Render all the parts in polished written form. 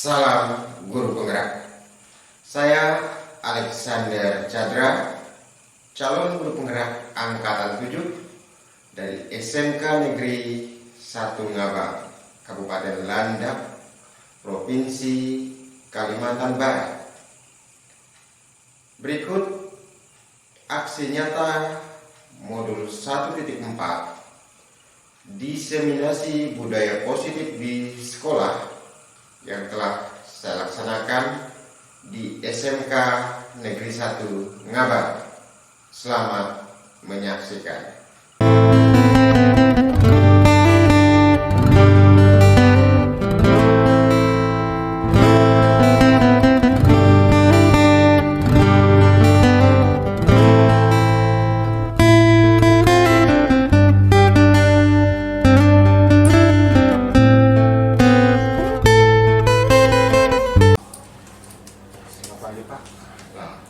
Salam Guru Penggerak. Saya Alexander Chandra, calon guru penggerak angkatan 7 dari SMK Negeri 1 Ngabang, Kabupaten Landak, Provinsi Kalimantan Barat. Berikut aksi nyata modul 1.4 diseminasi budaya positif di sekolah yang telah saya laksanakan di SMK Negeri 1 Ngabang. Selamat menyaksikan.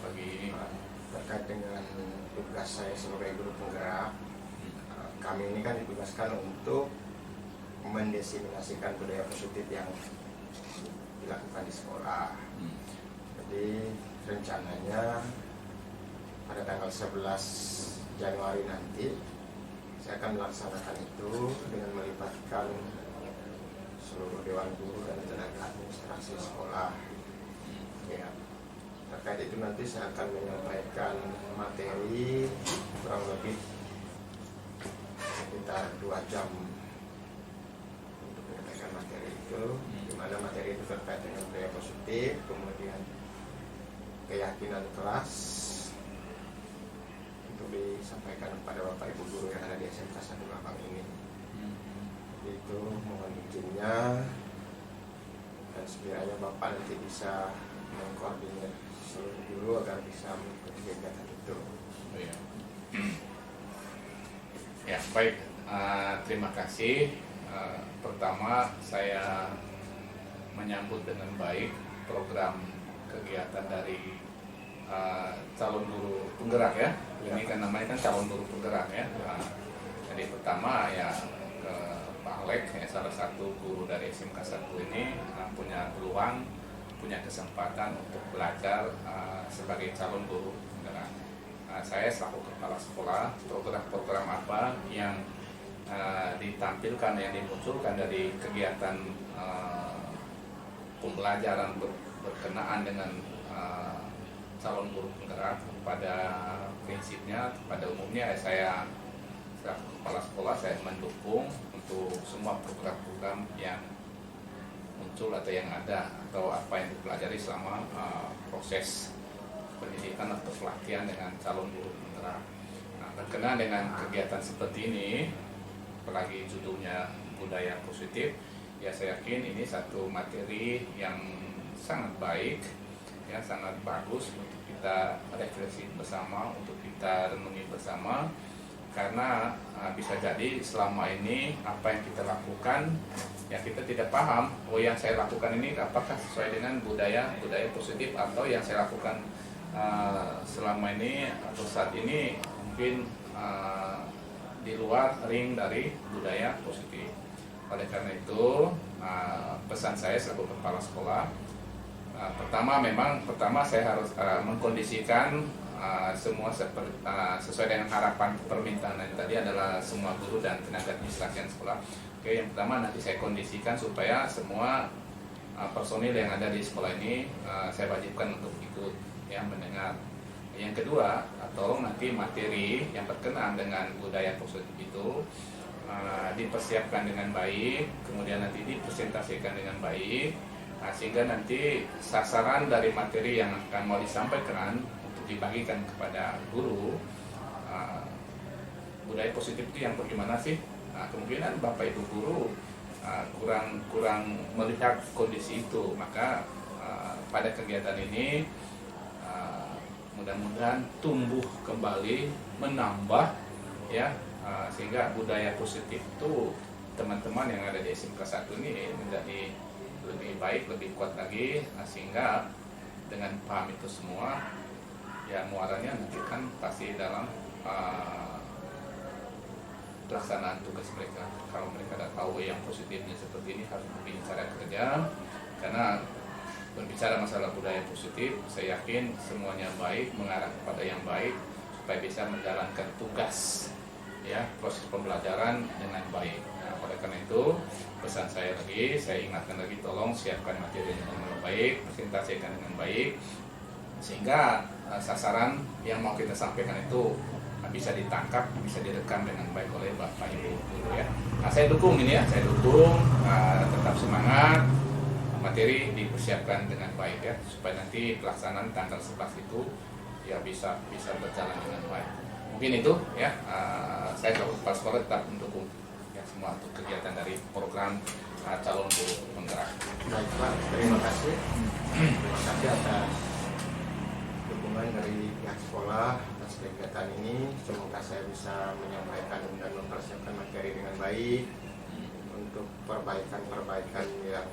Pagi ini Pak, Terkait dengan tugas saya sebagai guru penggerak, kami ini kan ditugaskan untuk mendiseminasikan budaya positif yang dilakukan di sekolah. Jadi rencananya pada tanggal 11 Januari nanti saya akan melaksanakan itu dengan melibatkan seluruh dewan guru dan tenaga administrasi sekolah. Ya. Terkait itu nanti saya akan menyampaikan materi kurang lebih sekitar 2 jam untuk menyampaikan materi itu, di mana materi itu terkait dengan budaya positif, kemudian keyakinan kelas untuk disampaikan kepada Bapak Ibu guru yang ada di SMK 1 Ngabang ini. Itu mohon izinnya, dan sekiranya Bapak nanti bisa mengkoordinir seluruh guru agar bisa mengikuti kegiatan itu. Ya, baik. Terima kasih. Pertama, saya menyambut dengan baik program kegiatan dari calon guru penggerak ya. Ini kan namanya kan calon guru penggerak ya. Jadi pertama ya ke Pak Alek, ya, salah satu guru dari SMK 1 ini punya peluang, punya kesempatan untuk belajar sebagai calon guru penggerak. Saya selaku kepala sekolah, program-program apa yang ditampilkan, yang dimunculkan dari kegiatan pembelajaran berkenaan dengan calon guru penggerak, pada prinsipnya, pada umumnya saya selaku kepala sekolah saya mendukung untuk semua program-program yang muncul atau yang ada atau apa yang dipelajari selama proses pendidikan atau pelatihan dengan calon guru penggerak. Berkenaan dengan kegiatan seperti ini, apalagi judulnya budaya positif, ya saya yakin ini satu materi yang sangat baik, ya sangat bagus untuk kita refleksi bersama, untuk kita renungi bersama. Karena bisa jadi selama ini apa yang kita lakukan ya kita tidak paham, oh yang saya lakukan ini apakah sesuai dengan budaya positif, atau yang saya lakukan selama ini atau saat ini mungkin di luar ring dari budaya positif. Oleh karena itu pesan saya selaku kepala sekolah, pertama saya harus mengkondisikan semua sesuai dengan harapan permintaan yang tadi adalah semua guru dan tenaga administrasi sekolah. Oke, yang pertama nanti saya kondisikan supaya semua personil yang ada di sekolah ini saya wajibkan untuk ikut, ya, mendengar. Yang kedua, tolong nanti materi yang berkenaan dengan budaya positif itu dipersiapkan dengan baik, kemudian nanti dipresentasikan dengan baik, sehingga nanti sasaran dari materi yang akan mau disampaikan dibagikan kepada guru. Budaya positif itu yang bagaimana sih? Kemungkinan Bapak Ibu guru kurang melihat kondisi itu, maka pada kegiatan ini mudah-mudahan tumbuh kembali, menambah, ya, sehingga budaya positif itu teman-teman yang ada di SMK 1 ini menjadi lebih baik, lebih kuat lagi, sehingga dengan paham itu semua, ya muaranya nanti kan pasti dalam pelaksanaan tugas mereka. Kalau mereka tidak tahu yang positifnya seperti ini, harus begini cara kerja, karena berbicara masalah budaya positif, saya yakin semuanya baik, mengarah kepada yang baik supaya bisa menjalankan tugas ya proses pembelajaran dengan baik. Nah, oleh karena itu pesan saya lagi, saya ingatkan lagi, tolong siapkan materi dengan baik, presentasikan dengan baik, sehingga sasaran yang mau kita sampaikan itu bisa ditangkap, bisa direkam dengan baik oleh Bapak Ibu guru ya. Nah, saya dukung ini ya, saya dukung, tetap semangat, materi dipersiapkan dengan baik ya, supaya nanti pelaksanaan tanggal 11 itu ya bisa berjalan dengan baik. Mungkin itu ya, saya selaku kepala sekolah tetap mendukung ya semua untuk kegiatan dari program calon guru penggerak. Baik Pak, terima kasih. Terima kasih atas dukungan dari pihak sekolah atas kegiatan ini. Semoga saya bisa menyampaikan dan mempersiapkan materi dengan baik untuk perbaikan-perbaikan yang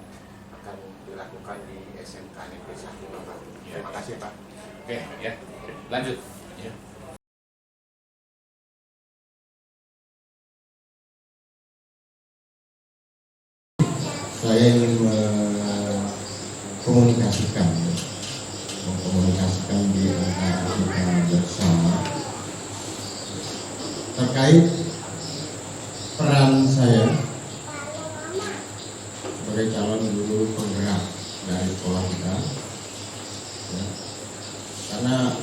akan dilakukan di SMK Negeri 1 Bapak. Terima kasih Pak. Oke ya, lanjut ya. Saya ingin mengkomunikasikan di antara kita bersama terkait peran saya sebagai calon guru penggerak dari sekolah kita ya. Karena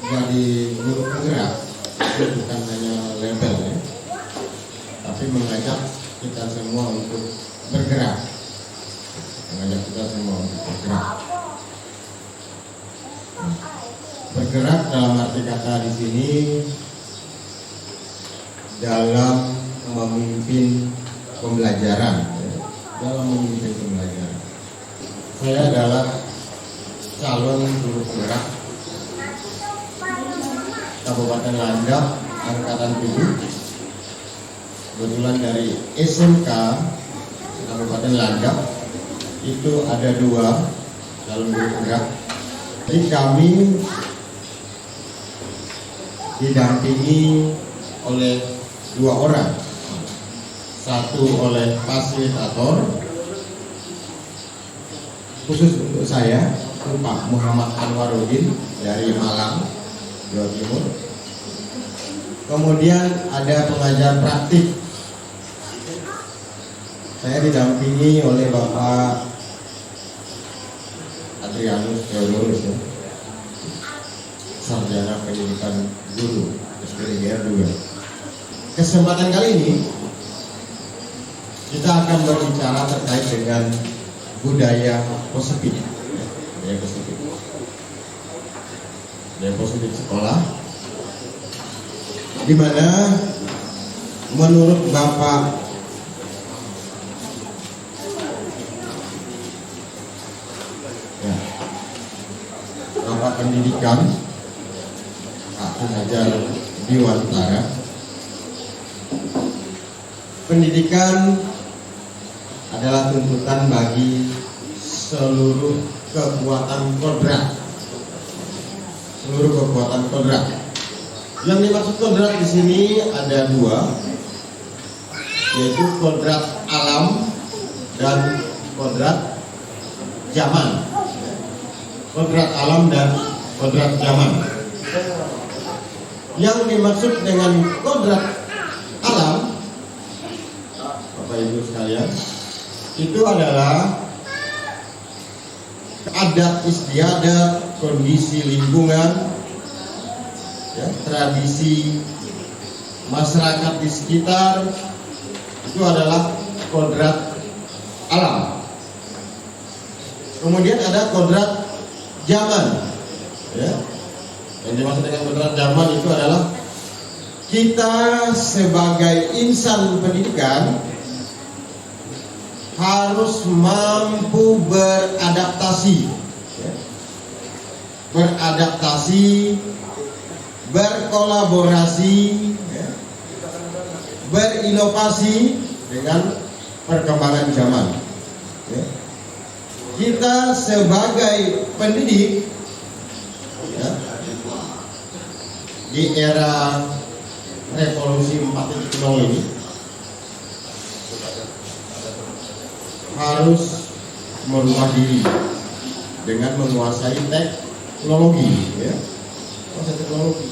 jadi guru penggerak itu bukan hanya label ya, tapi mengajak kita semua untuk bergerak, mengajak kita semua untuk bergerak. Bergerak dalam arti kata di sini dalam memimpin pembelajaran, dalam memimpin pembelajaran. Saya adalah calon guru penggerak Kabupaten Landak Angkatan 7. Kebetulan dari SMK Kabupaten Landak itu ada 2 calon guru penggerak. Jadi kami didampingi oleh 2 orang, satu oleh fasilitator khusus untuk saya, Pak Muhammad Anwarudin dari Malang, Jawa Timur. Kemudian ada pengajar praktik, saya didampingi oleh Bapak Adrianus Theodorus ya, sarjana pendidikan guru SPDGR 2. Kesempatan kali ini kita akan berbicara terkait dengan budaya positif, budaya positif sekolah, di mana menurut Bapak Pendidikan Pak Pengajar Diwantara, pendidikan adalah tuntutan bagi seluruh kekuatan kodrat. Seluruh kekuatan kodrat. Yang dimaksud kodrat di sini ada 2, yaitu kodrat alam dan kodrat zaman. Kodrat alam dan kodrat zaman. Yang dimaksud dengan kodrat alam, Bapak Ibu sekalian, itu adalah adat istiadat, kondisi lingkungan, ya, tradisi masyarakat di sekitar, itu adalah kodrat alam. Kemudian ada kodrat zaman, ya. Yang dimaksud dengan kodrat zaman itu adalah kita sebagai insan pendidikan harus mampu beradaptasi, ya. Beradaptasi, berkolaborasi, ya. Berinovasi dengan perkembangan zaman, ya. Kita sebagai pendidik, ya, di era revolusi 4.0 ini harus merubah diri, dengan menguasai teknologi, ya. Menguasai teknologi.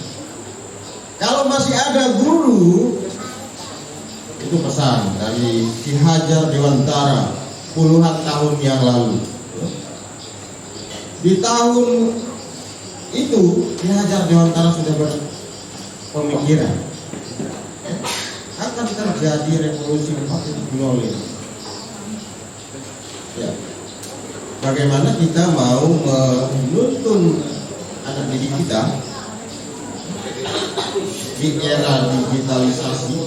Kalau masih ada guru, itu pesan dari Ki Hajar Dewantara puluhan tahun yang lalu. Di tahun itu Ki Hajar Dewantara sudah berpemikiran akan terjadi revolusi 4.0 ini. Ya. Bagaimana kita mau menuntun anak didik kita di era digitalisasi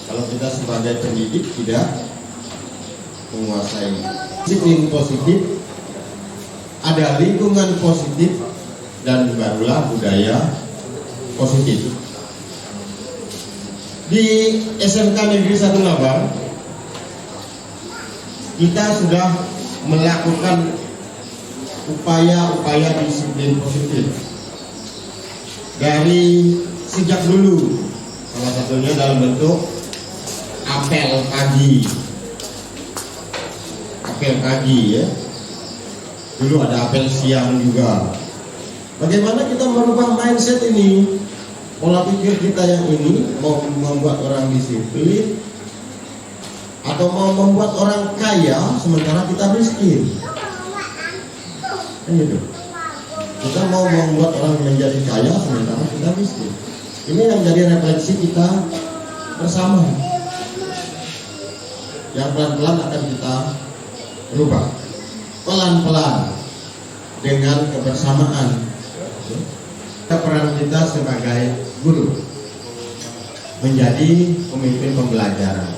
kalau kita sebagai pendidik tidak menguasai disiplin positif, ada lingkungan positif, dan barulah budaya positif. Di SMK Negeri 1 Labang kita sudah melakukan upaya-upaya disiplin positif dari sejak dulu, salah satunya dalam bentuk apel pagi ya. Dulu ada apel siang juga. Bagaimana kita merubah mindset ini, pola pikir kita yang ini, mau membuat orang disiplin atau mau membuat orang kaya sementara kita miskin, kan gitu. Kita mau membuat orang menjadi kaya sementara kita miskin. Ini yang jadi refleksi kita bersama, yang pelan-pelan akan kita rubah, pelan-pelan dengan kebersamaan. Peran kita sebagai guru menjadi pemimpin pembelajaran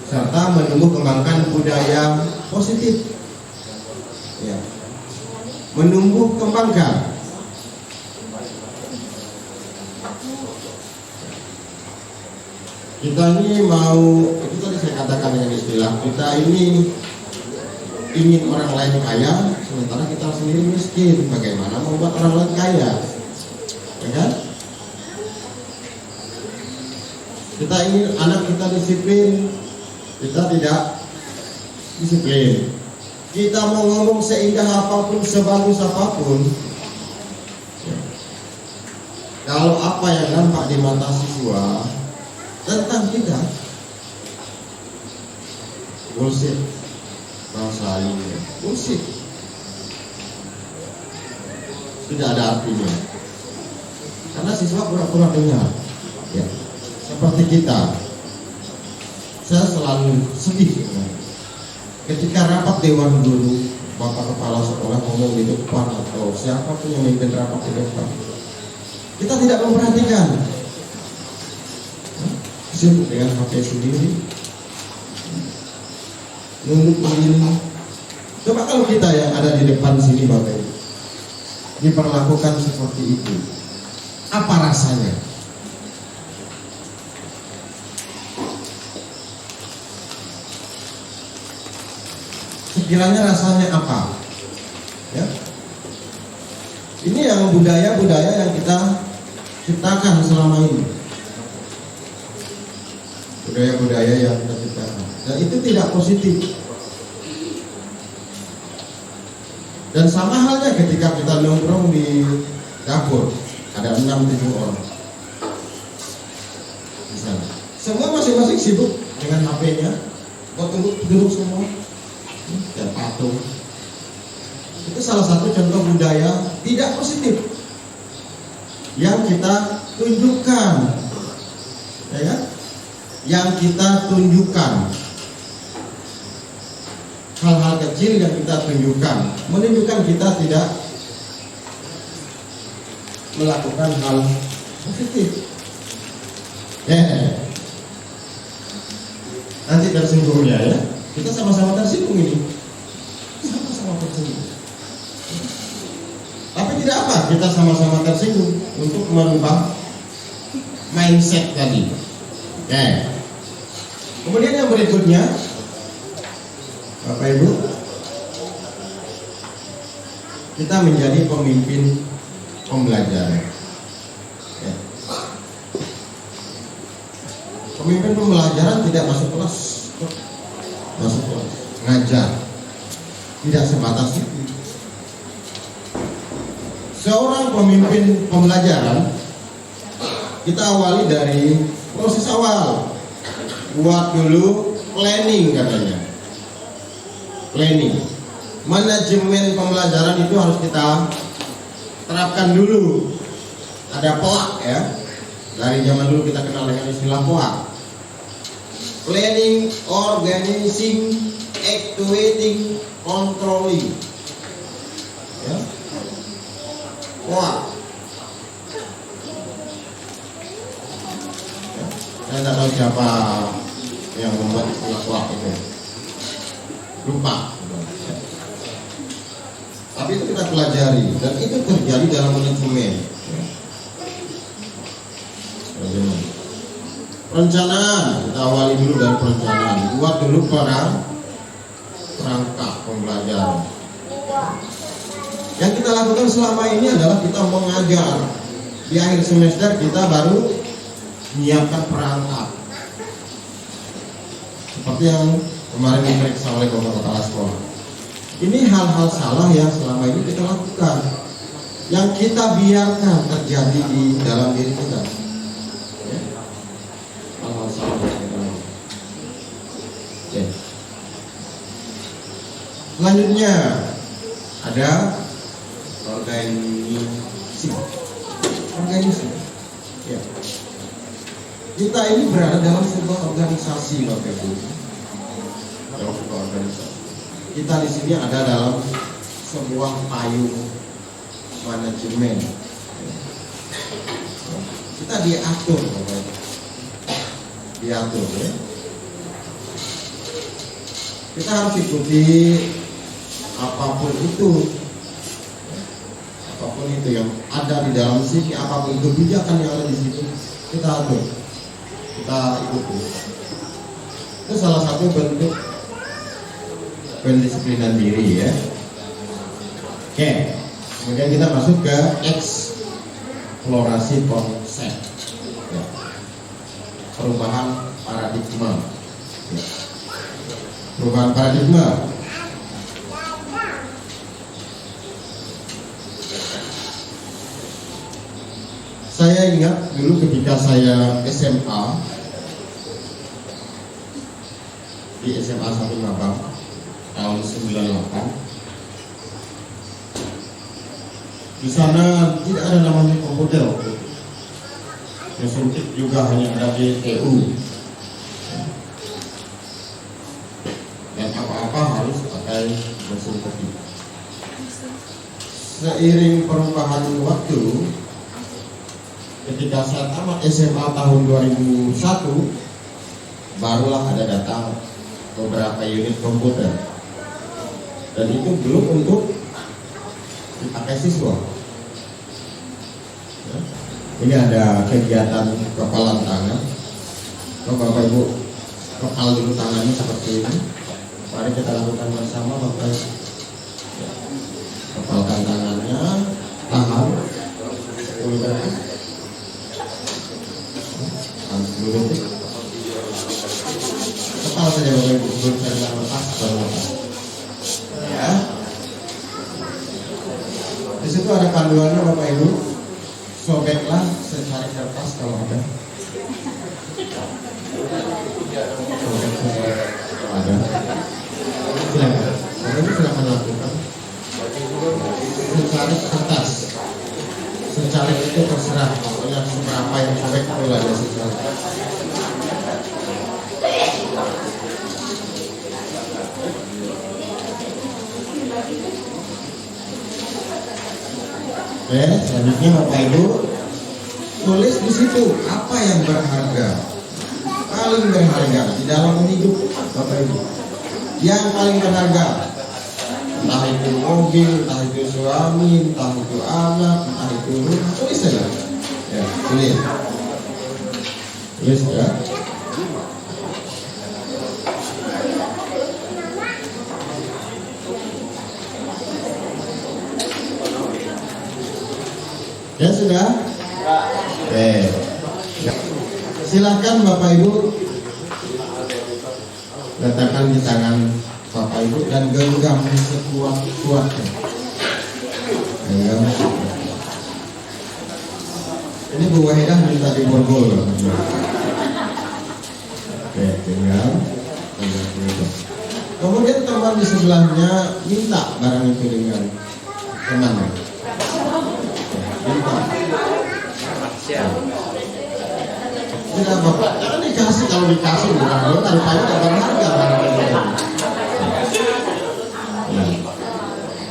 serta menumbuh kembangkan budaya positif, ya. Menumbuh kembangkan kita ini mau, itu tadi saya katakan dengan istilah kita ini ingin orang lain kaya sementara kita sendiri miskin. Bagaimana membuat orang lain kaya, ya kan? Kita ingin anak kita disiplin, kita tidak disiplin. Kita mau ngomong seindah apapun, sebagus apapun, ya. Kalau apa yang nampak di mata siswa tentang kita bullshit, bahasa ini bullshit, tidak ada artinya karena siswa pura-pura dengar, ya. Seperti kita, saya selalu sedih ketika rapat dewan guru, bapak kepala sekolah ngomong di depan atau siapapun yang memimpin rapat di depan, kita tidak memperhatikan, sibuk dengan HP sendiri, nunduk begini. Coba kalau kita yang ada di depan sini Bapak Ibu diperlakukan seperti itu, apa rasanya? Sekiranya rasanya apa? Ya. Ini yang budaya-budaya yang kita ciptakan selama ini. Budaya-budaya yang kita ciptakan. Dan itu tidak positif. Dan sama halnya ketika kita nongkrong di dapur, ada 6-7 orang. Misalnya, semua masing-masing sibuk dengan HP-nya, duduk semua, dan patung. Itu salah satu contoh budaya tidak positif yang kita tunjukkan, ya kan? Yang kita tunjukkan hal-hal kecil yang kita tunjukkan, menunjukkan kita tidak melakukan hal positif. Nanti tersinggungnya ya, kita sama-sama tersinggung ini, sama-sama tersinggung. Tapi tidak apa, kita sama-sama tersinggung untuk merubah mindset tadi. Kemudian yang berikutnya, Bapak Ibu, kita menjadi pemimpin pembelajaran. Ya. Pemimpin pembelajaran tidak masuk kelas, ngajar. tidak sebatas itu. Seorang pemimpin pembelajaran, kita awali dari proses awal. Buat dulu planning katanya. Planning. Manajemen pembelajaran itu harus kita terapkan dulu. Ada POAK ya. Dari zaman dulu kita kenal dengan istilah POAK. Planning, organizing, actuating, controlling. Ya. POAK. Ya. Saya tidak tahu siapa yang membuat istilah POAK itu. Lupa. Tapi itu kita pelajari dan itu terjadi dalam manajemen. Perencanaan, kita awali dulu dari perencanaan. Buat dulu perangkat pembelajaran. Yang kita lakukan selama ini adalah kita mengajar. Di akhir semester kita baru menyiapkan perangkat. Seperti yang kemarin diperiksa oleh kepala sekolah. Ini hal-hal salah yang selama ini kita lakukan, yang kita biarkan terjadi di dalam diri kita. Ya. Hal-hal salah yang kita lakukan. Ya. Selanjutnya ada organisasi. Ya. Kita ini berada dalam sebuah organisasi, Bapak Ibu. Dalam sebuah organisasi. Kita di sini ada dalam sebuah payung manajemen. Kita diatur, diatur ya. Kita harus ikuti apapun itu yang ada di dalam sini, apapun kebijakan yang ada di situ, kita atur, kita ikuti. Itu salah satu bentuk pendisiplinan diri ya. Oke, kemudian kita masuk ke eksplorasi konsep ya. Perubahan paradigma ya. Perubahan paradigma. Saya ingat dulu ketika saya SMA di SMA 1 Mabang tahun 98. Di sana tidak ada namanya komputer. Mesin tik juga hanya ada di TU. Dan apa-apa harus pakai mesin ketik. Seiring perubahan waktu, ketika saya tamat SMA tahun 2001, barulah ada datang beberapa unit komputer. Dan itu belum untuk dipakai siswa. Ya. Ini ada kegiatan kepalan tangan. Bapak Ibu kepal dulu tangannya seperti ini. Mari kita lakukan bersama, Bapak Ibu. Ya. Kepalkan tangannya, tahan 10 detik. 10 detik. Kepal saja Bapak Ibu, sebelum saya lepas, baru lepas. Ya. Di situ ada panduannya Bapak Ibu. Sobeklah secari kertas kalau ada. Sobek kalau ada. Silakan. Bapak Ibu silakan lakukan. Secari kertas. Secari itu terserah. Pokoknya seberapa yang sobek itu ada secari. Oke, selanjutnya Bapak Ibu tulis di situ apa yang berharga, paling berharga di dalam hidup Bapak Ibu. Yang paling berharga, entah itu mobil, entah itu suami, entah itu anak, entah itu rumah, tulis saja. Ya, tulis ya. Ya sudah? Silahkan Bapak Ibu letakkan di tangan Bapak Ibu dan genggam sekuat-kuatnya. Genggam sekuat. Ini Bu Wahidah minta diborgol. Oke, genggam. Kemudian teman di sebelahnya minta barang itu dengan temannya. Minta. Tidak Bapak, jangan dikasih, kalau dikasih bukan lo taruh payung dapat harga barang itu.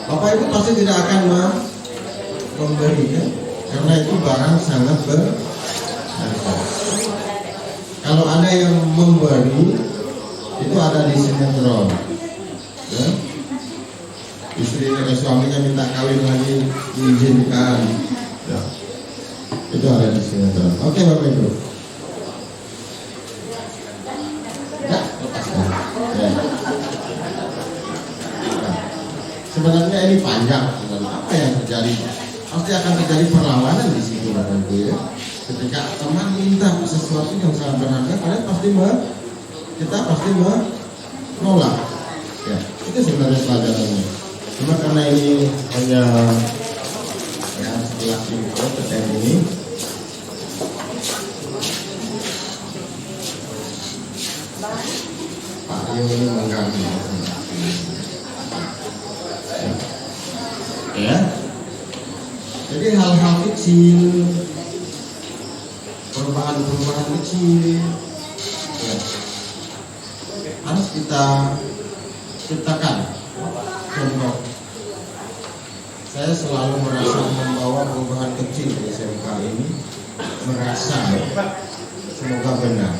Bapak Ibu pasti tidak akan memberikan karena itu barang sangat berharga. Kalau ada yang memberi itu ada di sinetron, ya? Suaminya minta kawin lagi diizinkan, ya. Itu ada di sinetron. Oke Bapak Ibu. Ya, lepaskan. Ya. Sebenarnya ini panjang. Apa yang terjadi? Pasti akan terjadi perlawanan di situ Bapak Ibu ya. Ketika teman minta sesuatu yang sangat berharga, kalian pasti kita pasti menolak. Ya, itu sebenarnya pelajarannya. Cuma karena ini hanya ya setelah info terkait ini, Pak Rio ini mengganggu. Ya, jadi hal-hal kecil, perubahan kecil, ya, harus kita ciptakan. Contoh, saya selalu merasa membawa perubahan kecil di SMK ini, merasa semoga benar.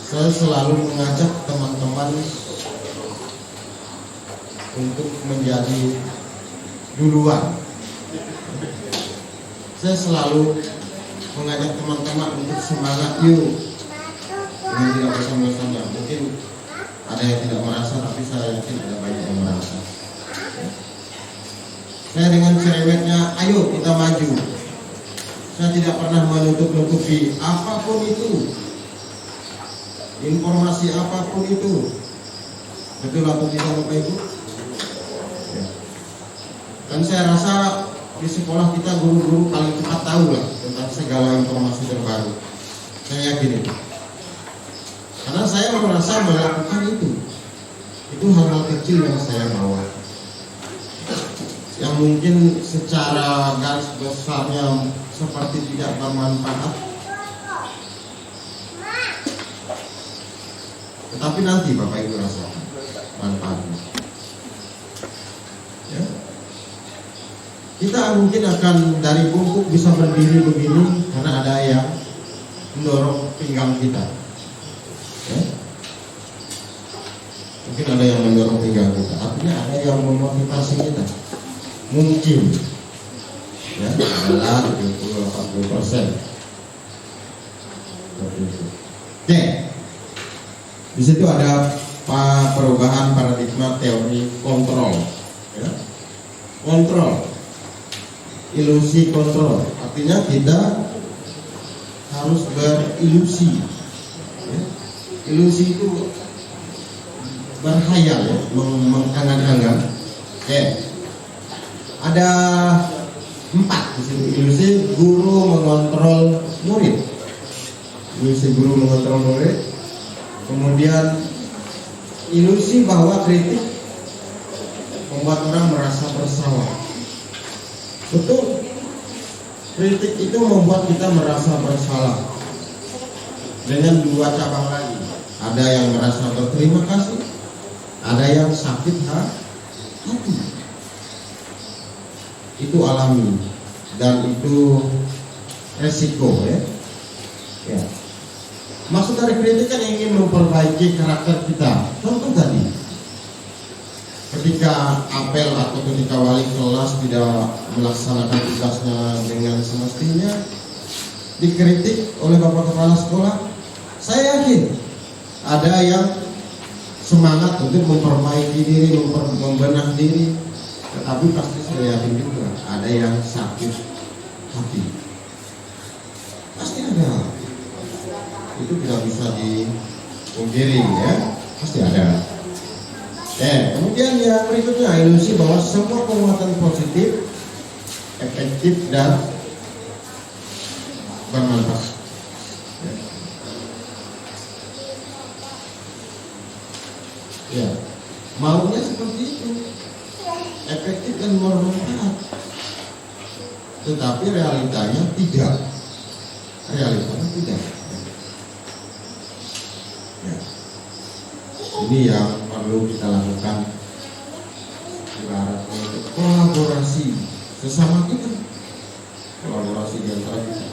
Saya selalu mengajak teman-teman untuk menjadi duluan. Saya selalu mengajak teman-teman untuk semangat yuk. Dengan tidak bersama-sama. Mungkin ada yang tidak merasa, tapi saya yakin ada banyak yang merasa. Saya dengan cerewetnya, ayo kita maju. Saya tidak pernah menutup-nutupi apapun itu, informasi apapun itu. Betul atau tidak Bapak Ibu? Ya. Dan saya rasa di sekolah kita guru-guru paling cepat tahu lah tentang segala informasi terbaru. Saya yakin itu. Karena saya merasa melakukan itu. Itu hal-hal kecil yang saya bawa, yang mungkin secara garis besarnya seperti tidak bermanfaat, tetapi nanti Bapak Ibu rasakan manfaatnya. Ya. Kita mungkin akan dari bungkuk bisa berdiri begini karena ada yang mendorong pinggang kita. Ya. Mungkin ada yang mendorong pinggang kita, artinya ada yang memotivasi kita. Mungkin ya adalah 70-80%. Oke, di situ ada perubahan paradigma teori kontrol. Ya. Kontrol, ilusi kontrol, artinya kita harus berilusi. Ya. Ilusi itu berhayal, ya, mengangan-angan. Oke. Ada 4 di sini. Ilusi guru mengontrol murid. Ilusi guru mengontrol murid. Kemudian ilusi bahwa kritik membuat orang merasa bersalah. Betul. Kritik itu membuat kita merasa bersalah. Dengan 2 cabang lagi. Ada yang merasa berterima kasih, ada yang sakit hati. Itu alami dan itu resiko ya. Ya. Maksud dari kritik kan ingin memperbaiki karakter kita. Contoh tadi, ketika apel atau ketika wali kelas tidak melaksanakan tugasnya dengan semestinya, dikritik oleh Bapak Kepala Sekolah, saya yakin ada yang semangat untuk memperbaiki diri, membenah diri, tetapi pasti saya yakin juga ada yang sakit hati. Pasti ada. Itu tidak bisa dipungkiri ya, pasti ada. Kemudian yang berikutnya, ilusi bahwa semua penguatan positif efektif dan bermanfaat. Ya, maunya seperti itu, efektif dan bermanfaat. Tetapi realitanya tidak. Realitanya tidak. Ya. Ini yang perlu kita lakukan, ibaratnya itu kolaborasi sesama kita, kolaborasi di antara kita,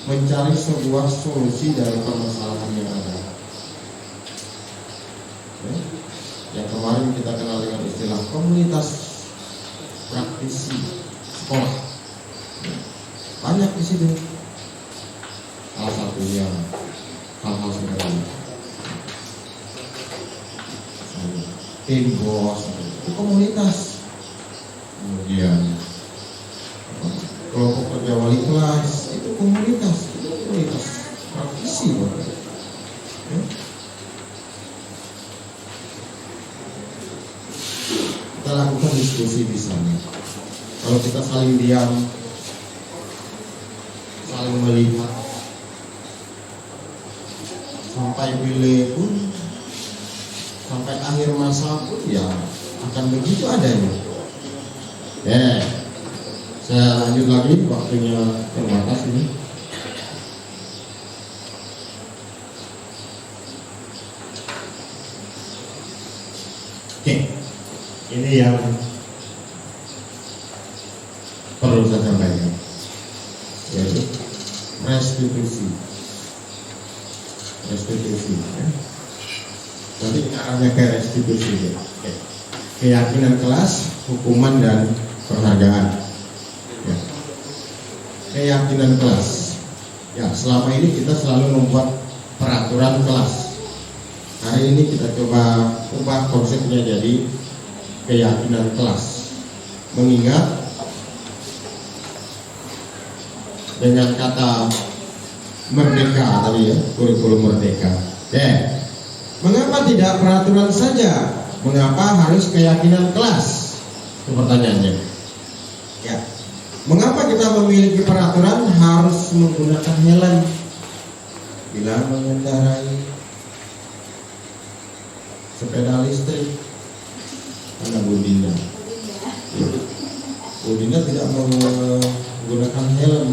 mencari sebuah solusi dari permasalahan yang ada. Ya. Yang kemarin kita kenal dengan istilah komunitas praktisi sekolah. Ya. Banyak di situ. Salah satunya hal-hal seperti ini. Tim bos itu komunitas, kemudian kelompok kerja wali kelas itu komunitas praktisi, ya. Kita lakukan diskusi di sana. Kalau kita saling diam, saling melihat, sampai pilih pun, sampai akhir masa pun ya akan begitu adanya. Saya lanjut lagi, waktunya terbatas ini. Ini yang perlu saya sampaikan, yaitu restitusi. Ya. Nanti arahnya ke restitusi, ya. Keyakinan kelas, hukuman dan penghargaan. Ya. Keyakinan kelas. Ya, selama ini kita selalu membuat peraturan kelas. Hari ini kita coba ubah konsepnya jadi keyakinan kelas. Mengingat dengan kata merdeka tadi ya, kurikulum merdeka. Mengapa tidak peraturan saja? Mengapa harus keyakinan kelas? Itu pertanyaannya. Ya. Mengapa kita memiliki peraturan harus menggunakan helm bila mengendarai sepeda listrik? Karena Budina tidak menggunakan helm.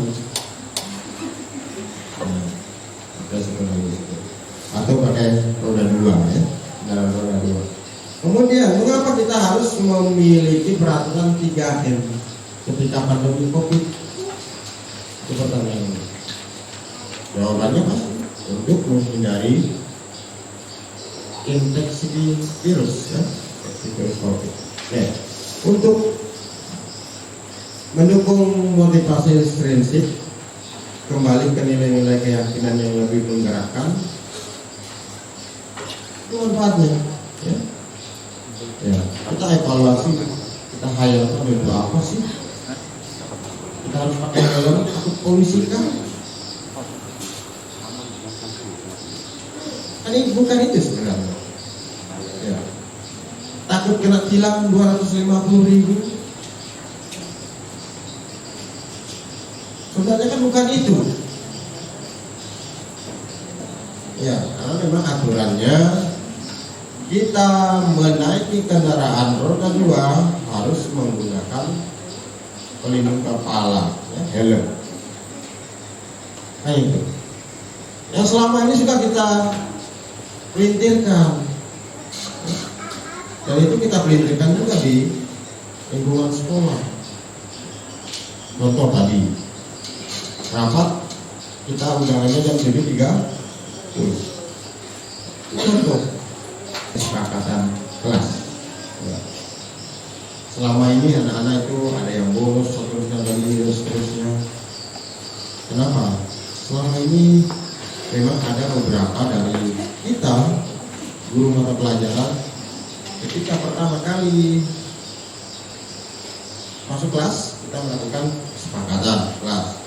Atau pakai roda 2 ya, dalam roda 2. Kemudian mengapa kita harus memiliki peraturan 3M ketika pandemi COVID? Itu pertanyaannya. Jawabannya pasti untuk menghindari infeksi virus ya, infeksi virus COVID. Untuk mendukung motivasi intrinsik, kembali ke nilai-nilai keyakinan yang lebih menggerakkan, itu manfaatnya. Ya, kita evaluasi, kita hayalkan itu apa sih? Kita harus pakai helm takut polisi kan? Ini bukan itu sebenarnya. Ya. Takut kena tilang 250.000. Sebenarnya kan bukan itu. Ya, karena memang aturannya kita menaiki kendaraan roda 2 harus menggunakan pelindung kepala, ya, helm. Nah itu. Yang selama ini sudah kita pelintirkan. Dan itu kita pelintirkan juga di lingkungan sekolah. Contoh tadi, rapat kita undangannya jam 7.30. Contoh kesepakatan kelas. Ya. Selama ini anak-anak itu ada yang bolos, seterusnya. Kenapa? Selama ini memang ada beberapa dari kita guru mata pelajaran ketika pertama kali masuk kelas kita melakukan kesepakatan kelas.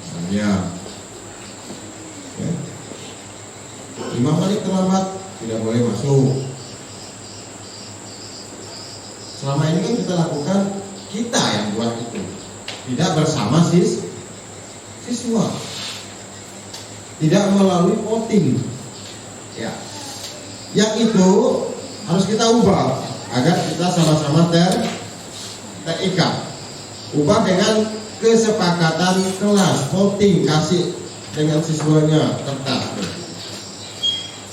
Misalnya, ya, 5 menit terlambat tidak boleh masuk. selama ini kan kita lakukan, kita yang buat itu, tidak bersama siswa, tidak melalui voting. Ya, yang itu harus kita ubah agar kita sama-sama terikat. Ubah dengan kesepakatan kelas, voting, kasih dengan siswanya kertas.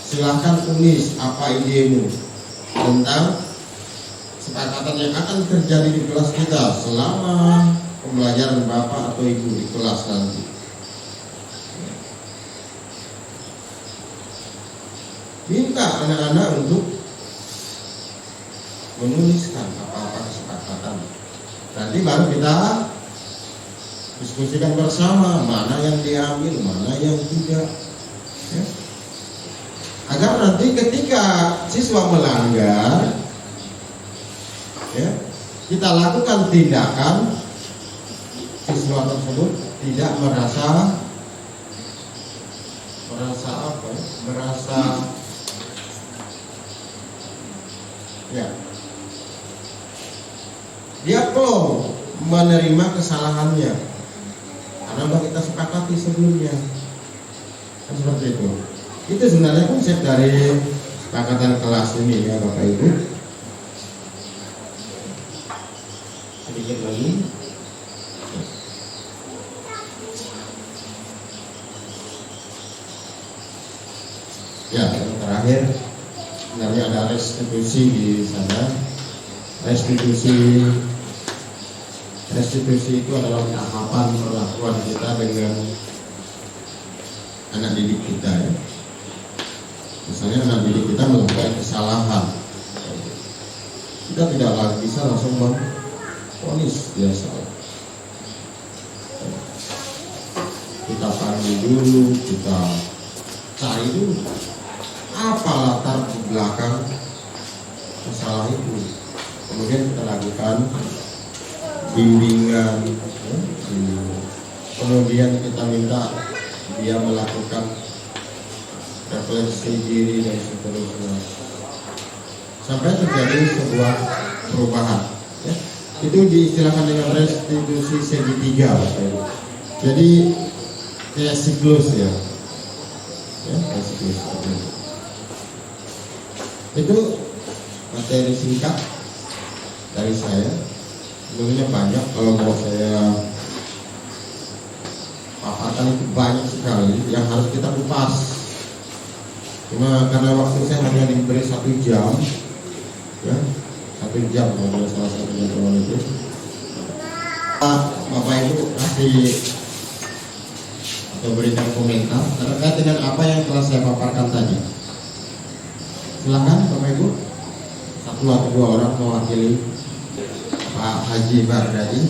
Silahkan tulis apa idemu tentang kesepakatan yang akan terjadi di kelas kita selama pembelajaran Bapak atau Ibu di kelas nanti. Minta anak-anak untuk menuliskan apa-apa kesepakatan. Nanti baru kita diskusikan bersama mana yang diambil, mana yang tidak. Ya. Agar nanti ketika siswa melanggar, ya, kita lakukan tindakan, siswa tersebut tidak merasa apa? Merasa ya, dia plong menerima kesalahannya karena sudah kita sepakati sebelumnya, kan seperti itu. Itu sebenarnya konsep dari kesepakatan kelas ini ya Bapak Ibu. Sedikit lagi. Ya, yang terakhir sebenarnya ada restitusi di sana. Restitusi itu adalah tahapan perlakuan kita dengan anak didik kita ya. Misalnya anak didik kita melakukan kesalahan, kita tidak lagi bisa langsung memvonis dia salah. Kita panggil dulu, kita cari dulu apa latar belakang masalah itu. Kemudian kita lakukan bimbingan, kemudian kita minta dia melakukan refleksi diri dan seterusnya sampai terjadi sebuah perubahan ya. Itu diistilahkan dengan restitusi segitiga Bapak Ibu. Jadi kayak siklus ya, siklus itu materi singkat dari saya. Sebenarnya banyak, kalau mau saya paparkan itu banyak sekali yang harus kita kupas. Cuma karena waktu saya hanya diberi 1 jam, ya 1 jam kalau salah satunya teman itu. Bapak Ibu kasih atau berikan komentar terkait dengan apa yang telah saya paparkan tadi. Silakan Bapak Ibu, 1 atau 2 orang mewakili Pak Haji Bardadi.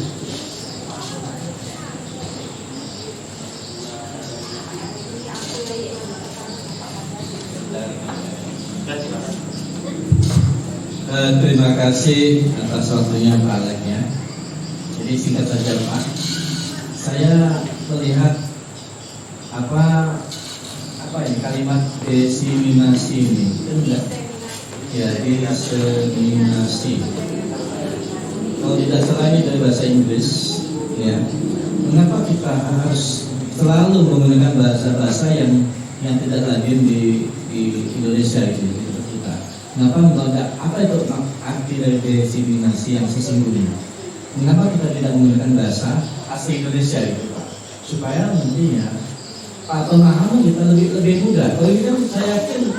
Terima kasih atas waktunya Pak Alek ya. Jadi singkat saja Pak, saya melihat apa ini kalimat diseminasi ini enggak ya, diseminasi. Kalau tidak salah ini dari bahasa Inggris ya. Mengapa kita harus selalu menggunakan bahasa-bahasa yang tidak lazim di Indonesia itu? Kenapa tidak? Apa itu arti dari diseminasi yang sesungguhnya? Mengapa kita tidak menggunakan bahasa asli Indonesia itu, Pak? Supaya nantinya pemahaman kita lebih mudah. Kalau kita, saya yakin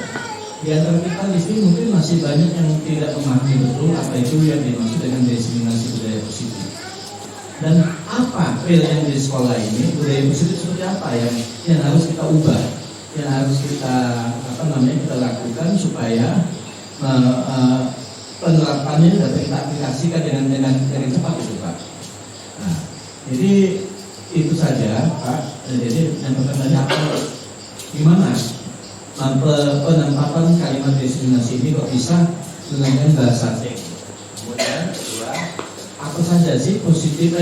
di antara kita di sini mungkin masih banyak yang tidak memahami betul apa itu yang dimaksud dengan diseminasi budaya positif. Dan apa real yang di sekolah ini, budaya positif seperti apa yang harus kita ubah, yang harus kita kita lakukan supaya penerapannya dapat kita aplikasikan dengan cepat itu Pak. Nah, jadi itu saja Pak. Jadi yang pertama gimana penampakan kalimat diskriminasi ini kok bisa menggunakan bahasa asing. Kemudian kedua, apa saja sih positif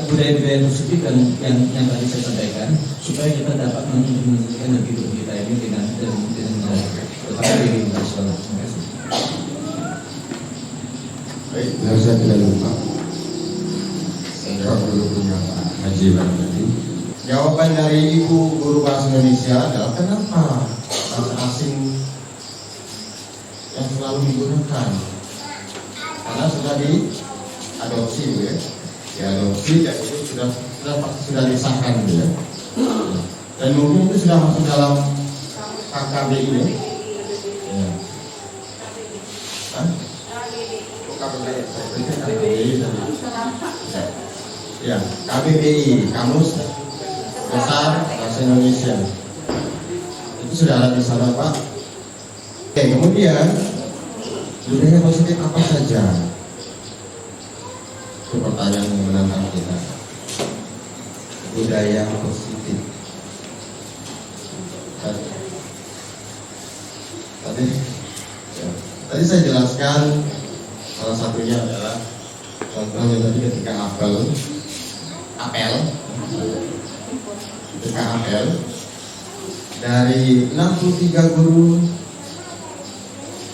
budaya-budaya positif yang tadi saya sampaikan supaya kita dapat menunjukkan hidup kita ini dengan baik. Terima kasih. Baik, biar saya tidak lupa. Saya jawab dulu punya Pak Haji tadi. Jawaban dari Ibu Guru Bahasa Indonesia adalah kenapa bahasa asing yang selalu digunakan? Karena sudah diadopsi, Bu, ya. Diadopsi dan itu sudah disahkan, Bu, ya. Dan mungkin itu sudah masuk dalam KKBI, ya. Ya. Hah? KBBI tadi. Ya, KBBI, Kamus Besar Bahasa Indonesia. Itu sudah ada di sana, Pak. Oke, kemudian budaya positif apa saja? Itu pertanyaan yang menantang kita. Budaya positif. Tadi saya jelaskan salah satunya adalah contohnya tadi ketika apel dari 63 guru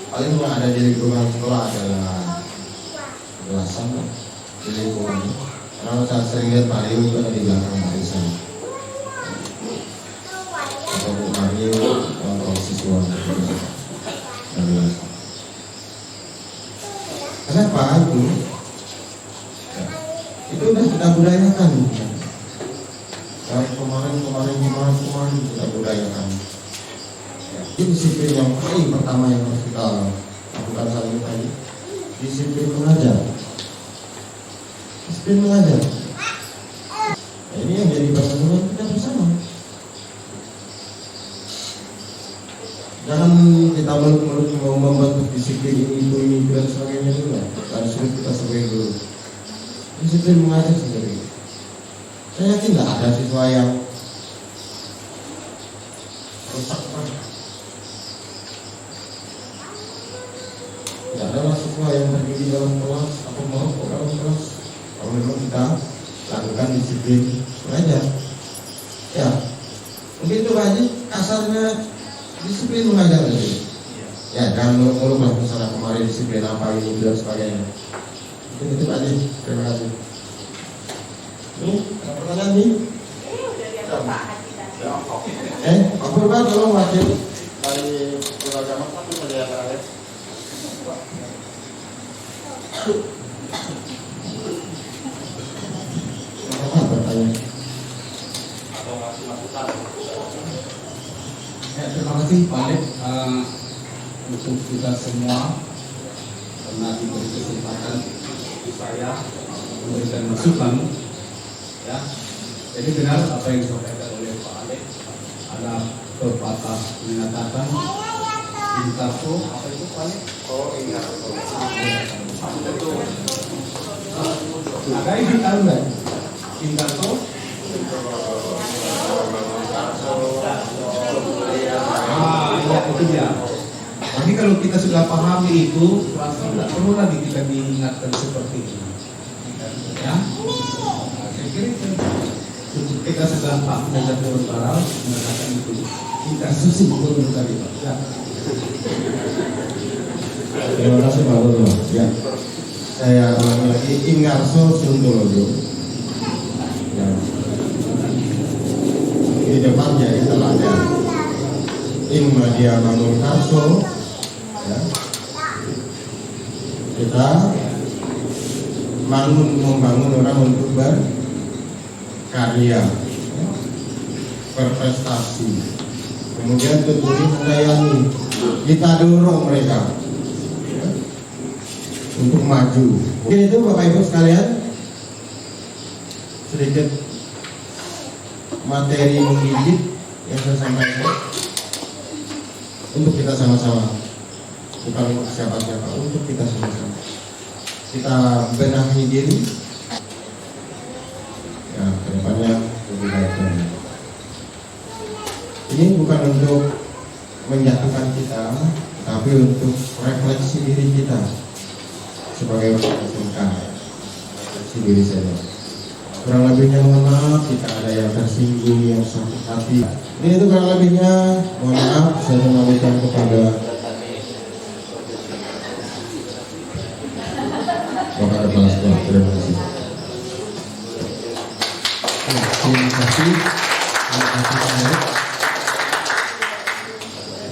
paling yang ada di lingkungan sekolah adalah belasan di lingkungan. Karena saya sering lihat Pak Rio itu ada di belakang Pak Risa atau Bu Mario atau siswa dan belasan. Kenapa itu? Ya, itu sudah kita budayakan. Dari kemarin kita budayakan. Ya, ini disiplin yang paling pertama yang harus kita lakukan saat ini tadi. Disiplin mengajar. Disiplin mengajar. Nah, ini yang jadi pertemuan kita bersama. Jangan kita mulut-mulut mau membentuk disiplin ini dan sebagainya juga. Dan sulit kita sebagai guru. Disiplin mengajar sendiri. Saya yakin nggak ada siswa yang rusak, Pak. Tidak ada siswa yang pergi di dalam kelas atau merokok dalam kelas. Kalau memang kita lakukan disiplin mengajar, ya mungkin itu Pak Haji kasarnya disiplin mengajar tadi. Ya, jangan muluk-muluk lah misalnya kemarin disiplin apa ini dan sebagainya. Mungkin itu Pak Haji. Terima kasih. Ini ada pertanyaan nih? Pak Purba tolong wakil dari Agama satu saja terakhir. Apa pertanyaan? Ya, terima kasih Pak Alek untuk kita semua karena diberi kesempatan saya memberikan masukan. Ya, jadi benar apa yang disampaikan oleh Pak Alek, ada pepatah mengatakan inkarto apa itu Pak Alek? Oh, inkarto. Ada ini tahu nggak? Inkarto? Ya itu dia. Jadi kalau kita sudah pahami itu, pasti tidak perlu lagi kita diingatkan seperti ini. Ya. Saya kira itu. Kita sudah Pak Menjadi Utara mengatakan itu. Kita susun turun tadi Pak. Ya. Terima kasih Pak Purba. Ya, saya ulangi lagi Ingarso Suntoloyo. Ya. Di depannya itu ada Ing Madia Mangun Karso, ya. Kita membangun orang untuk berkarya, ya. Berprestasi, kemudian tuturi menyayangi, kita dorong mereka, ya, untuk maju. Mungkin itu Bapak Ibu sekalian sedikit materi mendidik yang saya sampaikan untuk kita sama-sama, bukan untuk siapa-siapa, untuk kita sama-sama. Kita benahi diri, ya kedepannya lebih baik lagi. Ini bukan untuk menjatuhkan kita, tapi untuk refleksi diri kita sebagai SMK, refleksi diri saya. Kurang lebihnya mohon maaf jika ada yang tersinggung, yang sakit hati. Ini itu kurang lebihnya, mohon maaf. Saya kembalikan kepada Terima kasih. Terima kasih. Terima kasih Pak Alex.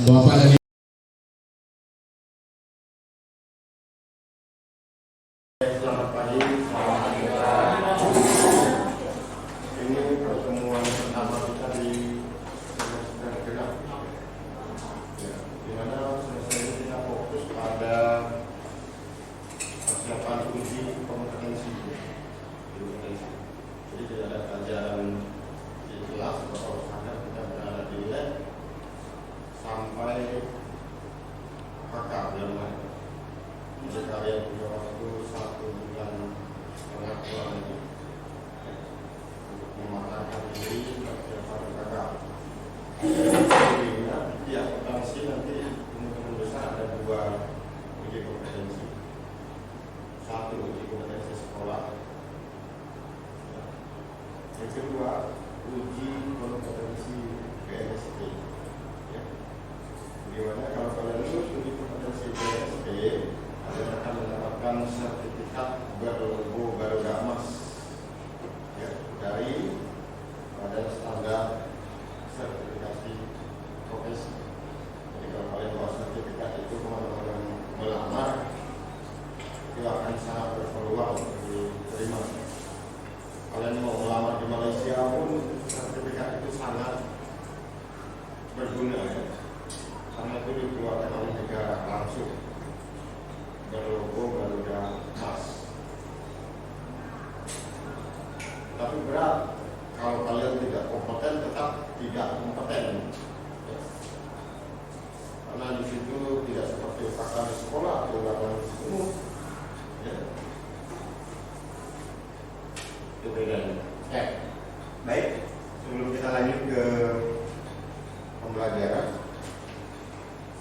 Bapak dan Selamat pagi, salam sejahtera. Ini pertemuan pertama kita di semester genap. Ya, di mana semester ini kita fokus pada persiapan uji kompetensi. Jadi tidak ada pelajaran di kelas atau sadar kita berada di lab sampai kakak dalam. Jadi kalian punya waktu 1,5 bulan kurang lebih untuk mematangkan diri persiapan gagal. Jadi ya potensi nanti kemungkinan besar ada 2 uji kompetensi. 1 uji kompetensi sekolah. Yang kedua uji kompetensi PNSP. Ya. Di mana kalau kalian lulus uji kompetensi PNSP, kalian akan mendapatkan sertifikat berlogo Garuda Emas ya, dari Badan Standar Sertifikasi Profesi. Jadi kalau kalian bawa sertifikat itu kemana-mana melamar, itu akan sangat berpeluang untuk diterima. Kalian mau melamar di Malaysia pun sertifikat itu sangat berguna ya, karena itu dikeluarkan oleh negara langsung. Berlogo Garuda Emas. Tapi berat kalau kalian tidak kompeten, tetap tidak kompeten. Ya. Karena di situ tidak seperti UKM di sekolah atau lapangan umum. Ya. Itu bedanya. Baik. Sebelum kita lanjut ke pembelajaran,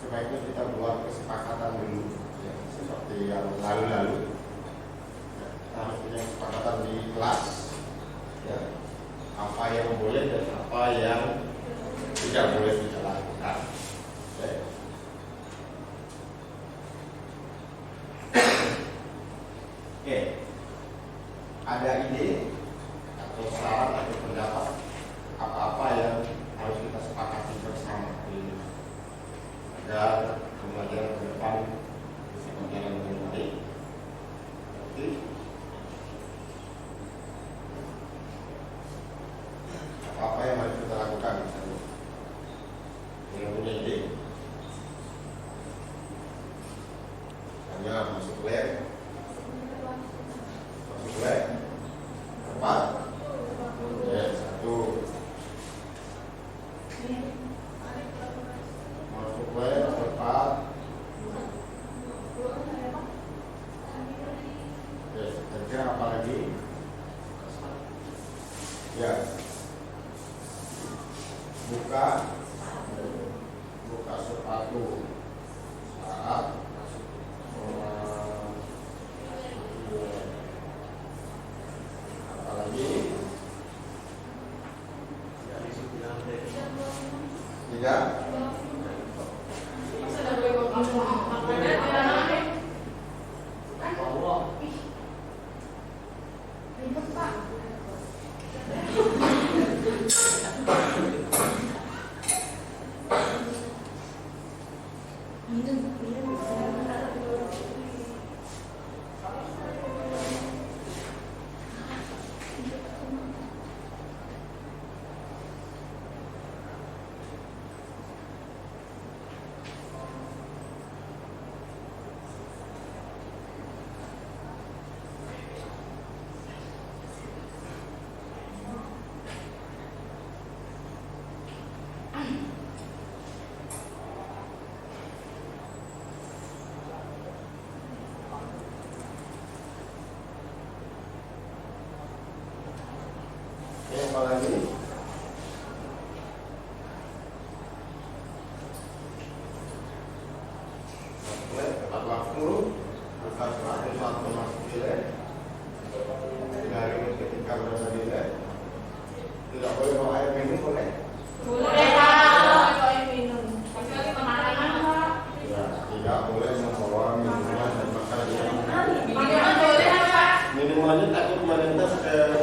sebaiknya kita buat kesepakatan dulu. Ya, seperti yang lalu-lalu ya, harus punya kesepakatan di kelas ya, apa yang boleh dan apa yang tidak boleh kita lakukan ya. Oke, ada ide atau saran atau pendapat apa-apa yang harus kita sepakati bersama ini agar pembelajaran ke depan berjalan dengan baik. Oke. Apa yang harus kita lakukan misalnya? Yang punya ide? Hanya masuk lab. Masuk lab. Apa? Ya, 1. Masuk lab, cepat. Kerja apa lagi? Ya, buka sepatu saat apa lagi? Tiga. Apa lagi? Tepat waktu, bukan selalu waktu masuk nilai. Dari ketika berada di nilai, tidak boleh bawa air minum, boleh? Boleh Pak, air minum. Kecuali makanan Pak. Ya, tidak boleh membawa minuman dan makanan yang Minuman boleh Pak. minuman rumahnya takut melintas ke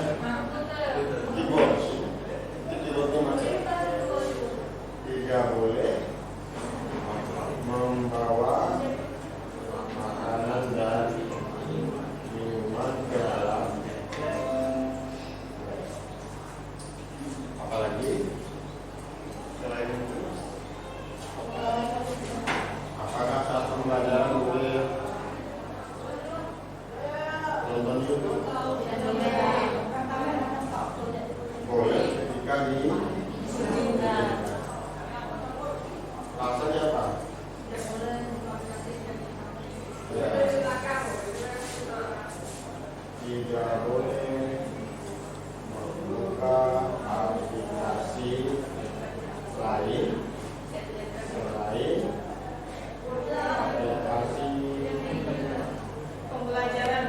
keyboard. Keyboardnya masih tidak boleh membawa makanan dan minuman ke dalam. Apalagi selain itu, apakah saat pembelajaran boleh nonton YouTube? Boleh ketika di alasannya apa? Ya. Tidak boleh membuka aplikasi lain selain aplikasi Pembelajaran. pembelajaran.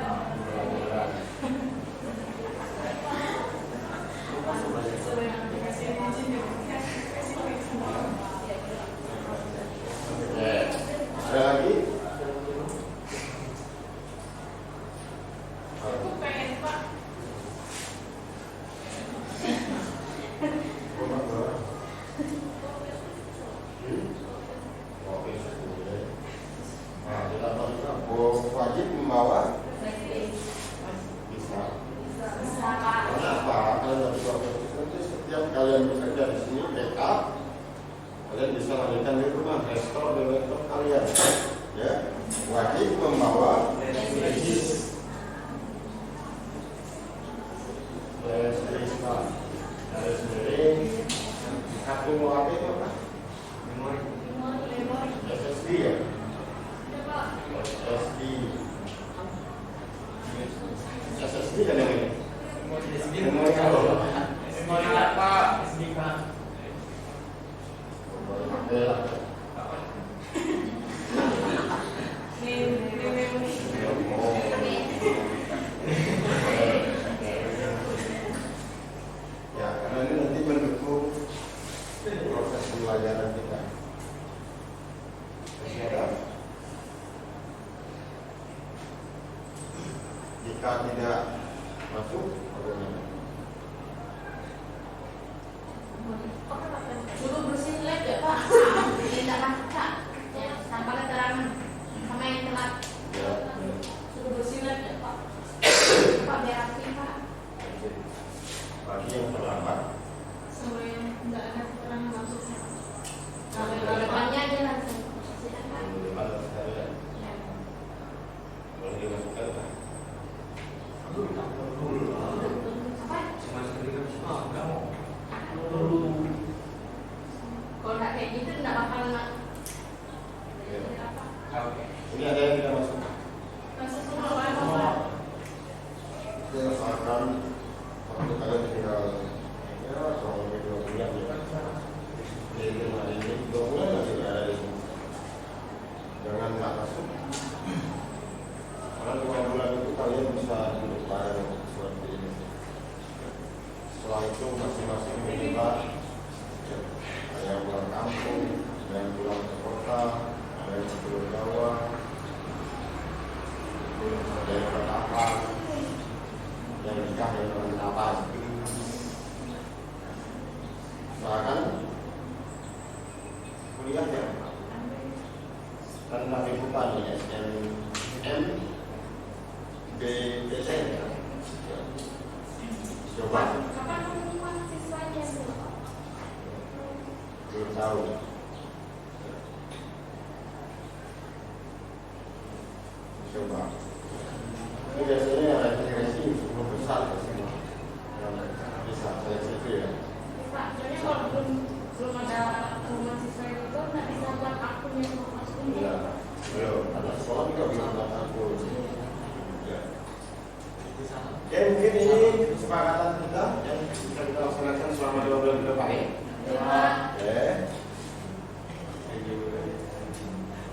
Ya. Ada lagi? Aku pengen Pak. Wajib membawa bisa. Kenapa? Karena setiap kalian bekerja di sini backup, kalian bisa lanjutkan di rumah, restore di laptop kalian. Ya, wajib membawa disk. Dari sendiri kartu mau apa itu apa? SSD ya? SSD kan yang ini? Memori kalau apa? ya, karena ini nanti mendukung proses pembelajaran kita. Siap? Jika tidak masuk, bagaimana? Suruh bersihin lab ya Pak. Tidak masak. Ya, tanpa keterangan sama yang telat. Ya. Suruh bersihin lab ya Pak. Pak biar rapi Pak. Bagi yang terlambat, Semua yang tidak ada keterangan masuknya. Kalau depannya aja langsung. Silakan. kalau sekalian Ya. boleh dimasukkan Pak? Kalau nggak kayak gitu nggak bakal Ini ada yang tidak masuk. masuk semua Pak. Akan waktu kalian tinggal ya kurang lebih 2 bulan ya. Di rumah ini 2 bulan masih ada di sini. Jangan nggak masuk. Karena 2 bulan itu kalian bisa duduk bareng seperti ini. Setelah itu masing-masing mencoba. Ada yang pulang kampung, ada yang pulang ke kota, ada yang pulang Jawa, ada yang berapa. Yang nikah yang berapa misalkan kuliah ya kan kami buka nih SNM BPTN ya. Coba Kapan pengumuman siswanya Bu? belum tahu coba ini biasanya registrasi cukup besar di sini yang bisa seleksi itu ya. Pak, soalnya kalau belum ada pengumuman siswa itu nggak bisa buat akun yang mau masuk. Iya, belum. Karena sekolah juga belum buat akun. Ya. Ya mungkin ini kesepakatan kita yang bisa kita laksanakan selama 2 bulan ke depan ya. Ya.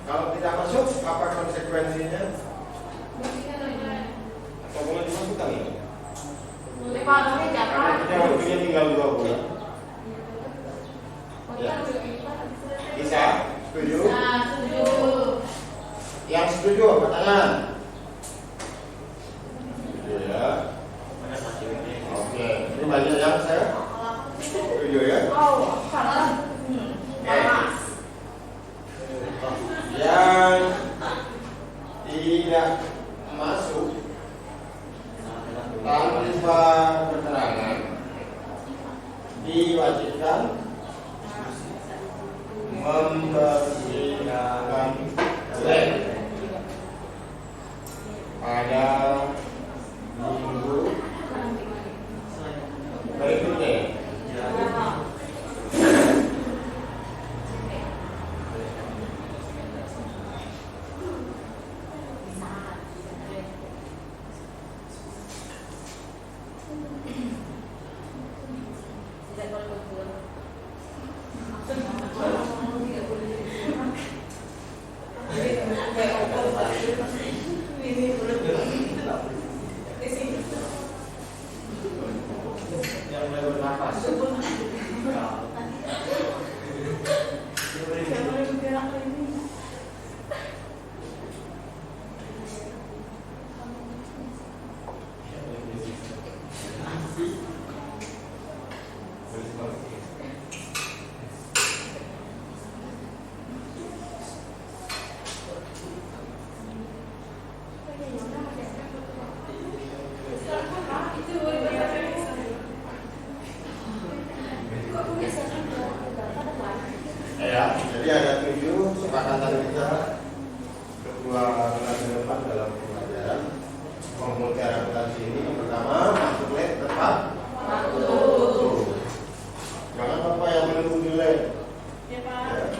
Kalau tidak masuk, apa konsekuensinya? Atau boleh dimasukkan ini? Boleh Pak, boleh ya Pak. Karena kita waktunya tinggal 2 bulan. Ya. Bisa? Setuju? Nah, setuju. Yang setuju, angkat tangan. Setuju ya. akuntansi ini yang pertama masuk lab tepat. Jangan Bapak yang menunggu di lab. Ya Pak.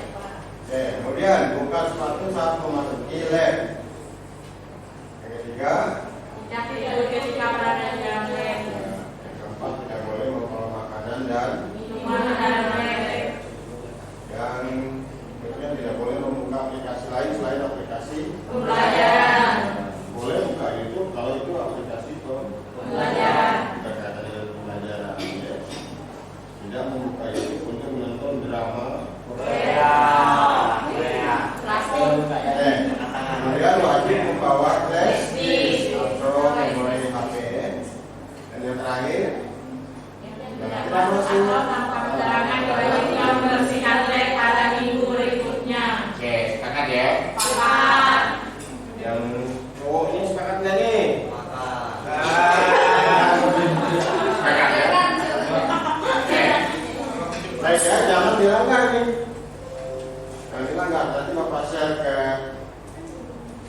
Oke, kemudian buka sepatu saat memasuki lab. Yang ketiga, Ketika berada di dalam lab. yang keempat tidak boleh membawa makanan dan Minuman dalam lab. yang berikutnya tidak boleh membuka aplikasi lain selain aplikasi Pembelajaran. boleh buka YouTube kalau itu aplikasi Pembelajaran. berkaitan dengan pembelajaran. Ya. Tidak membuka YouTube untuk menonton drama Korea. Plastik. Kemudian wajib membawa flash atau memori HP. Dan yang terakhir, Tidak masuk tanpa keterangan wajibnya membersihkan lab pada minggu berikutnya. Oke, sepakat ya. Pak. yang cowok ini sepakat nggak nih? Sepakat ya. Oke. Baik ya, jangan dilanggar nih. Jangan dilanggar, nanti Bapak share ke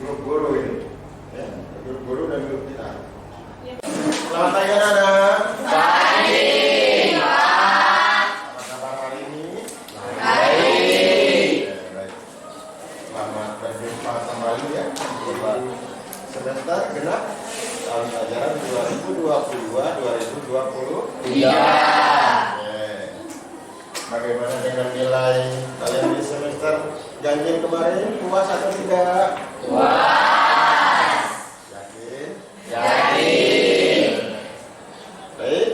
grup guru ini. Ya, ke grup guru dan grup kita. Selamat pagi anak-anak. Apa kabar hari ini? Baik. Selamat berjumpa kembali ya di semester genap tahun pelajaran 2022-2023. Bagaimana dengan nilai kalian di semester ganjil kemarin? Puas atau tidak? Puas. Yakin? Yakin. Baik,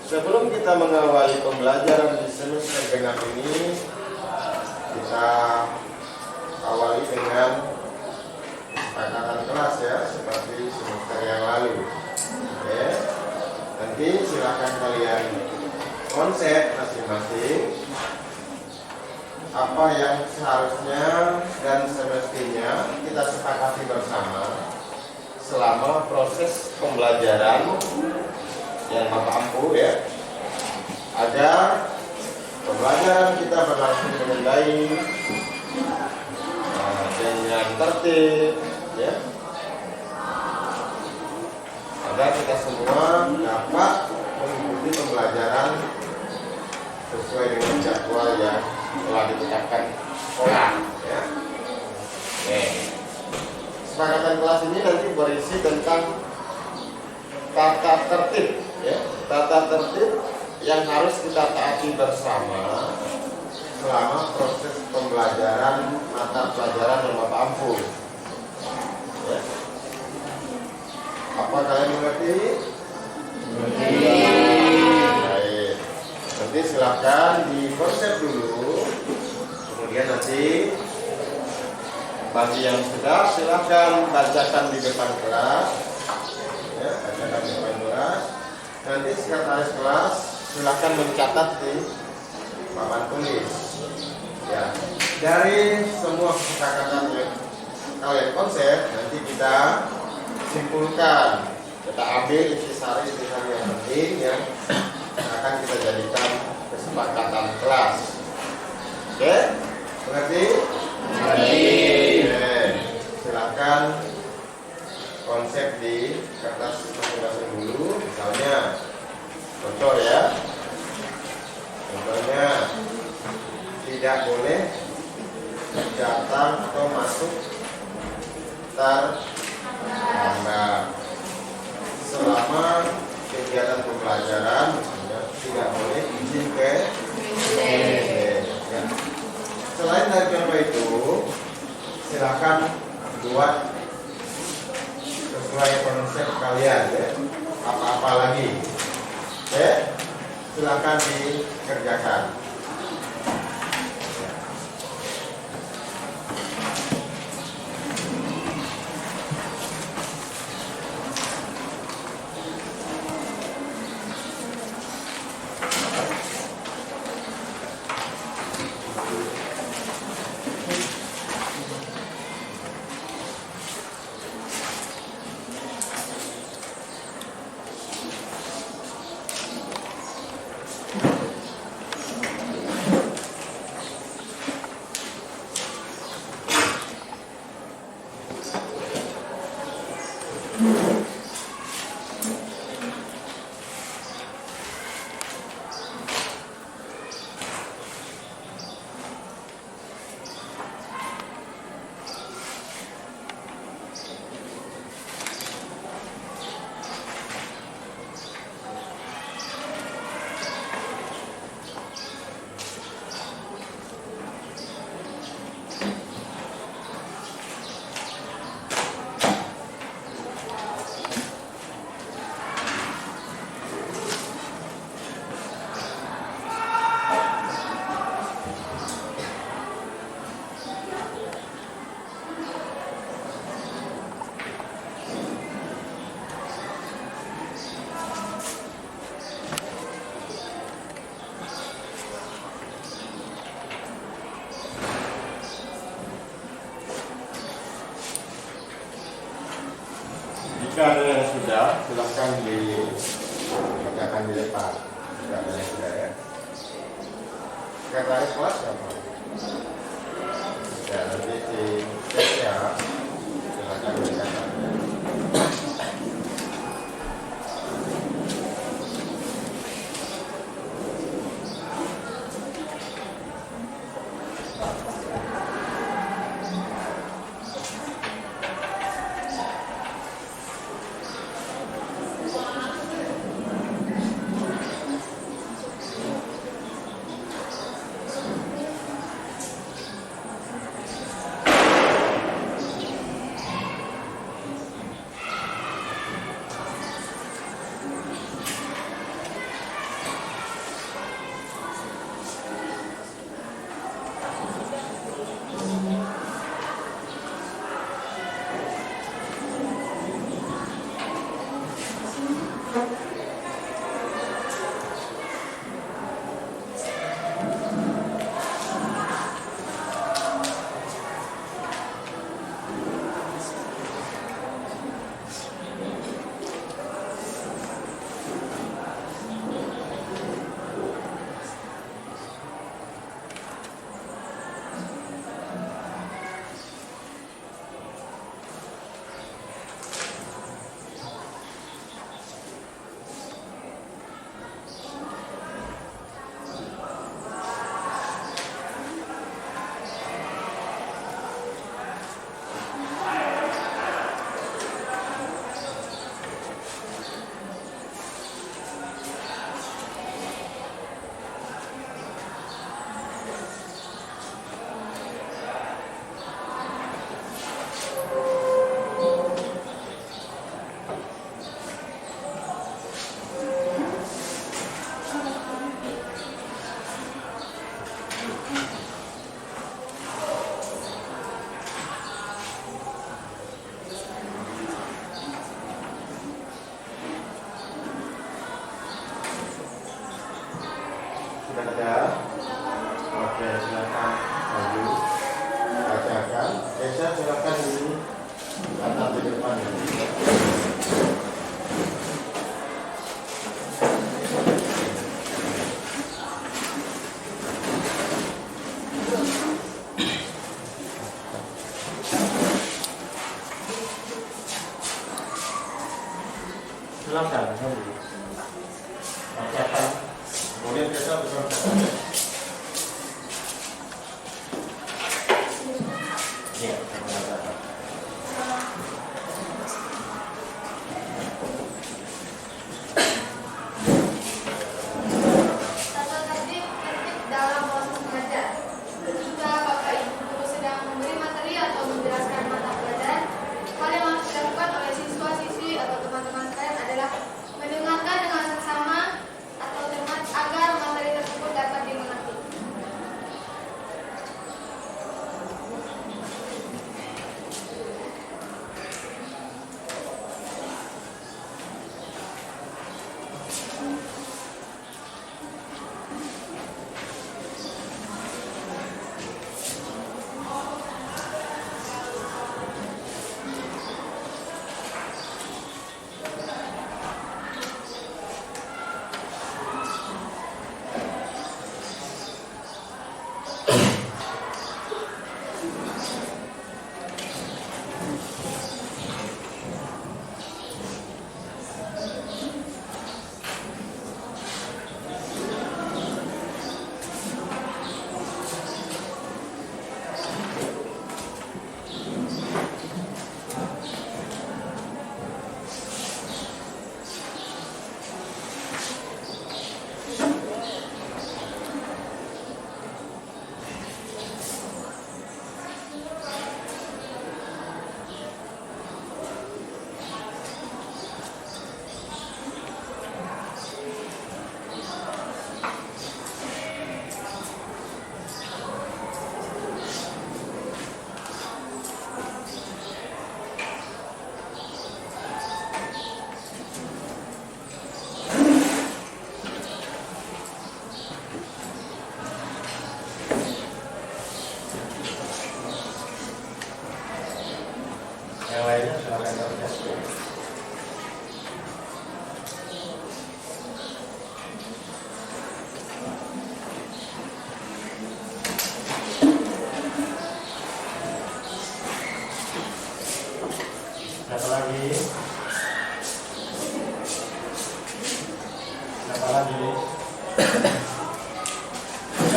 sebelum kita mengawali pembelajaran di semester genap ini, kita awali dengan kesepakatan kelas ya, seperti semester yang lalu. Oke, nanti silakan kalian konsep masing-masing apa yang seharusnya dan semestinya kita sepakati bersama selama proses pembelajaran yang Bapak ampuh ya, agar pembelajaran kita berlangsung dengan baik, dengan tertib ya, agar kita semua dapat mengikuti pembelajaran sesuai dengan jadwal yang telah ditetapkan sekolah ya. Oke. Kesepakatan kelas ini nanti berisi tentang tata tertib ya, tata tertib yang harus kita taati bersama selama proses pembelajaran mata pelajaran yang Bapak ampuh ya. Apa kalian mengerti? Baik. Nanti silakan di konsep dulu, kemudian nanti bagi yang sudah silakan bacakan di depan kelas ya, bacakan di depan kelas. Nanti sekretaris kelas silakan mencatat di papan tulis ya. Dari semua kesepakatan yang kalian konsep, nanti kita simpulkan, kita ambil intisari yang penting yang akan kita jadikan kesepakatan kelas. Oke, mengerti? Oke, silakan konsep di kertas masing-masing dulu. Misalnya, contoh ya, contohnya tidak boleh datang atau masuk terlambat selama kegiatan pembelajaran, misalnya tidak boleh izin ke ya. Selain dari contoh itu, silakan buat sesuai konsep kalian ya. Apa-apa lagi, oke? Silakan dikerjakan. silahkan dibacakan di depan. Tidak ada yang tidak ya. Sekretaris kelas siapa? Ya, nanti si ya, silahkan dikatakan. Sudah ada? Oke, silakan maju. Bacakan. Esa silakan di datang di depan ini. Silakan, maju. Bacakan. Kemudian kita bersama. Ya, bacakan. Tata tertib dalam proses belajar. Ketika Bapak Ibu guru sedang memberi materi atau menjelaskan mata pelajaran, hal yang harus dilakukan oleh siswa-siswi atau teman-teman sekalian adalah mendengarkan dengan seksama atau cermat agar materi tersebut dapat dimengerti.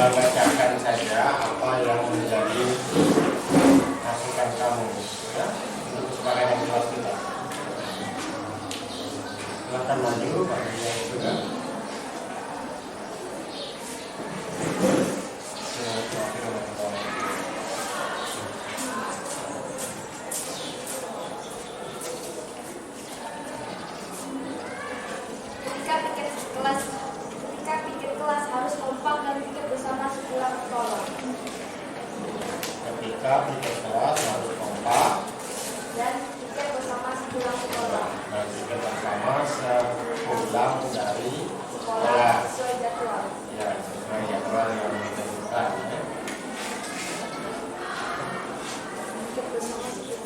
membacakan saja apa yang menjadi masukan kamu, ya, untuk sekarang yang kelas kita. Silakan maju bagi yang sudah. Ketika pikir kelas harus kompak dan pikir bersama sepulang sekolah. Ketika pikir kelas harus kompak Dan pikir bersama sepulang sekolah. dan pikir bersama sepulang dari Sekolah sekolah. sesuai jadwal. Ya, sesuai jadwal yang ditentukan. Ya. Pikir bersama sepulang.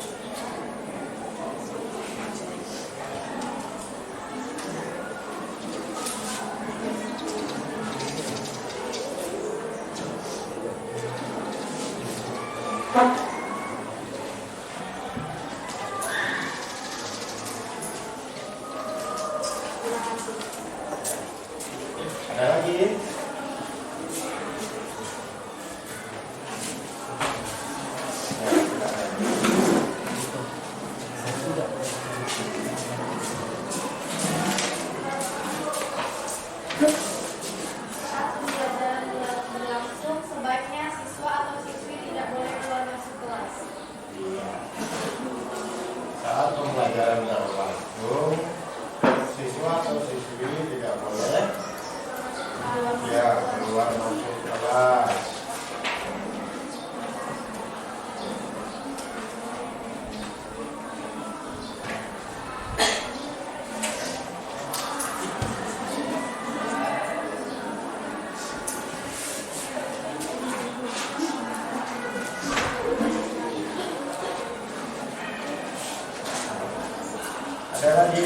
Terima kasih. Ada lagi? Ya, silakan. Saat pembelajaran berlangsung, sebaiknya siswa atau siswi tidak boleh keluar masuk kelas. Saat pembelajaran berlangsung, siswa atau siswi tidak boleh ya keluar masuk kelas. Ada lagi?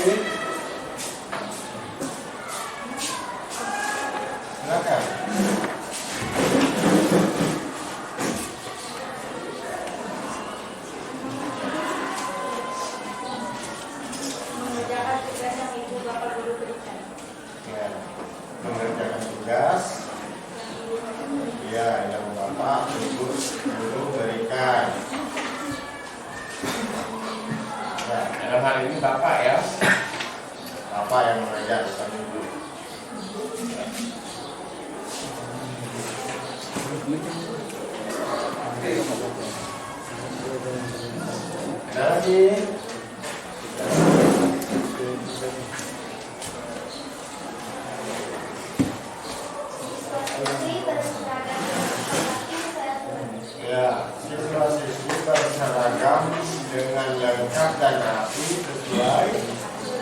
Silakan. Mengerjakan tugas yang ibu bapak guru berikan. Ya, mengerjakan tugas. Ya, yang bapak ibu guru berikan. Ya, Dalam hal ini Bapak ya. bapak yang mengajar bukan ibu. Ada lagi? Siswa-siswi berseragam lengkap saya tulis. Ya, siswa-siswi berseragam dengan lengkap dan rapi sesuai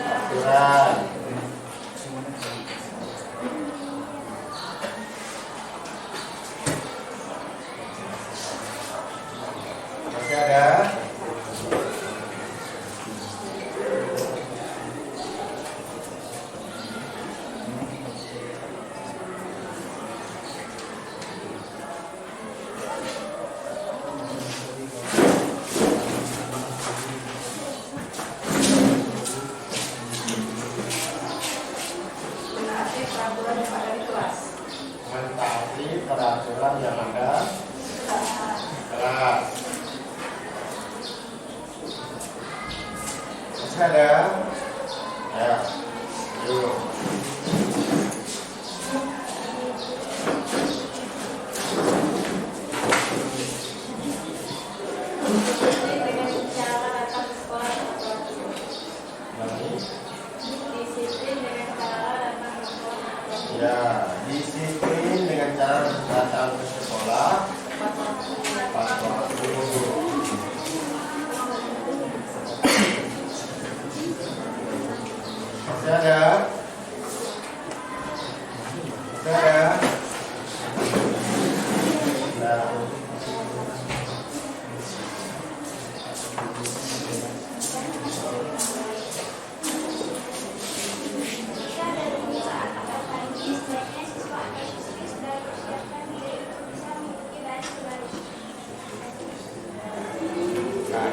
aturan. Masih ada? Menaati peraturan yang ada di kelas. Mentaati peraturan yang ada kelas. Masih ada? Ya, yuk. Disiplin dengan cara datang ke sekolah tepat waktu. Lagi. Disiplin dengan cara datang ke sekolah tepat waktu. Ya, disiplin dengan cara datang ke sekolah Tepat waktu. pas waktu. Masih ada? Masih ada? Nah, Jika ada saat akan pagi, sebaiknya siswa atau siswi sudah mempersiapkan diri untuk bisa mengikuti baris baris. nah.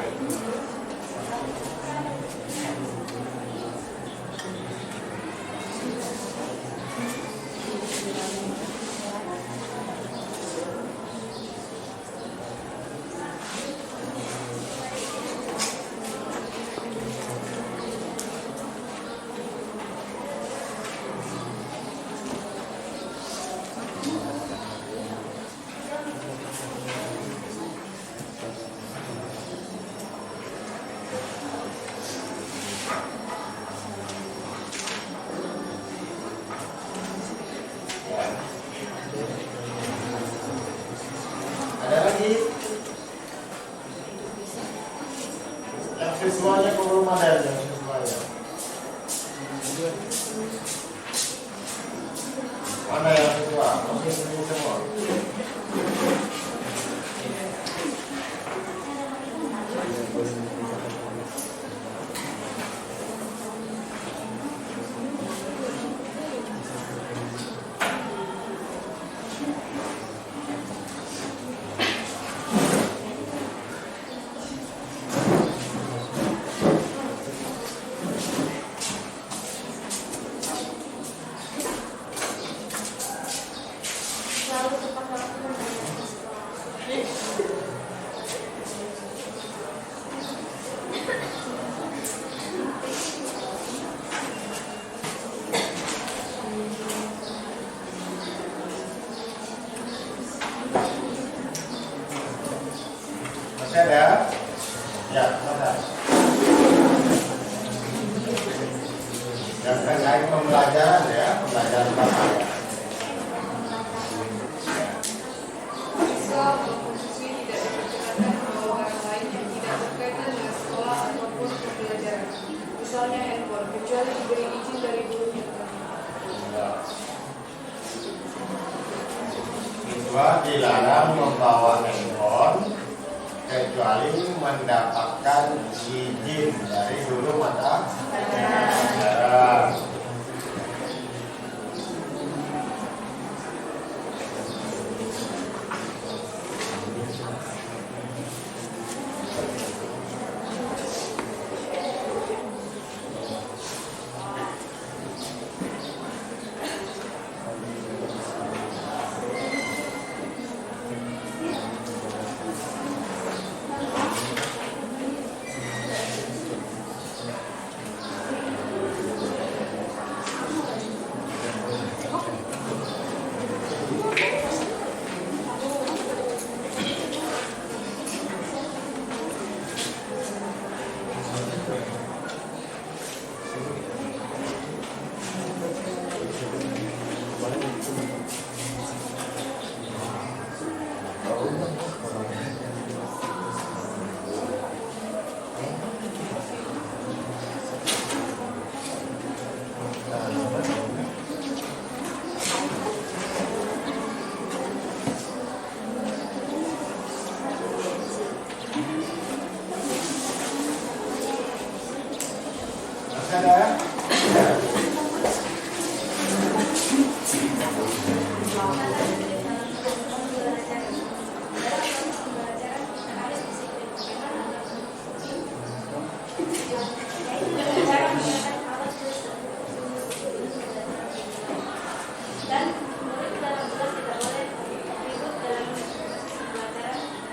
Mana yang kedua? Masih ini semua. Selalu tepat waktu mengerjakan sekolah. Masih ada? Ya, ada. Yang terkait pembelajaran ya, pembelajaran Bapak ya. Siswa berfungsi tidak diperkenakan bahwa orang lain yang tidak berkaitan dengan sekolah ataupun pembelajaran. Misalnya handphone, kecuali diberi izin dari gurunya. Siswa dilarang membawa handphone kecuali mendapatkan izin dari guru mata pelajaran. Masih ada? Dan menurut dalam kelas tidak boleh ribut dalam pembelajaran.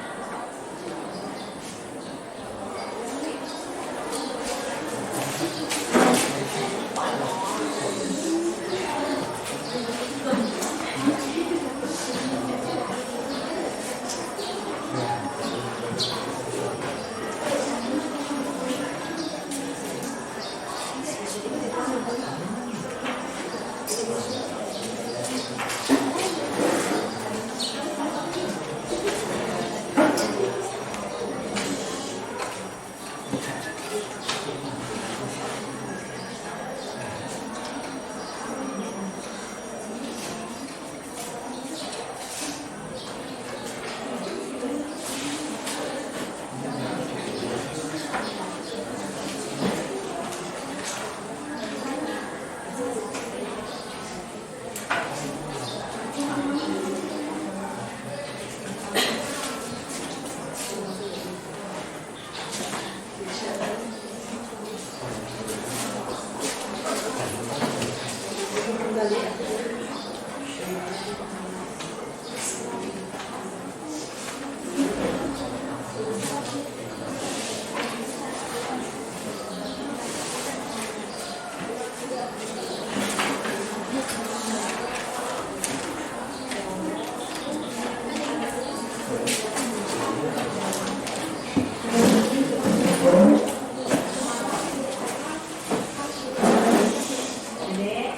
Dek,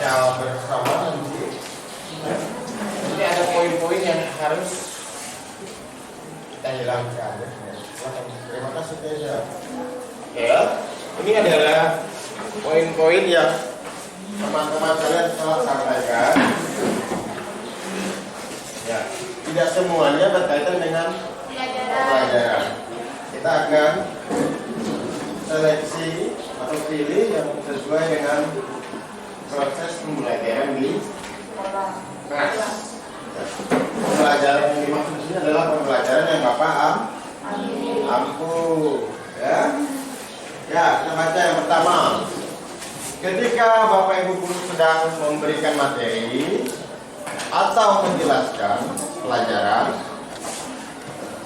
baca bersama nanti. Ini ada poin-poin yang harus kita hilangkan. Terima kasih Teza. Ya, ini adalah poin-poin yang teman-teman kalian telah sampaikan. Ya, tidak semuanya berkaitan dengan pelajaran. Kita akan seleksi atau pilih yang sesuai dengan proses pembelajaran di kelas. Pembelajaran yang dimaksud ini adalah pembelajaran yang Bapak ampuh. Ya, kita baca yang pertama. Ketika Bapak Ibu guru sedang memberikan materi atau menjelaskan pelajaran,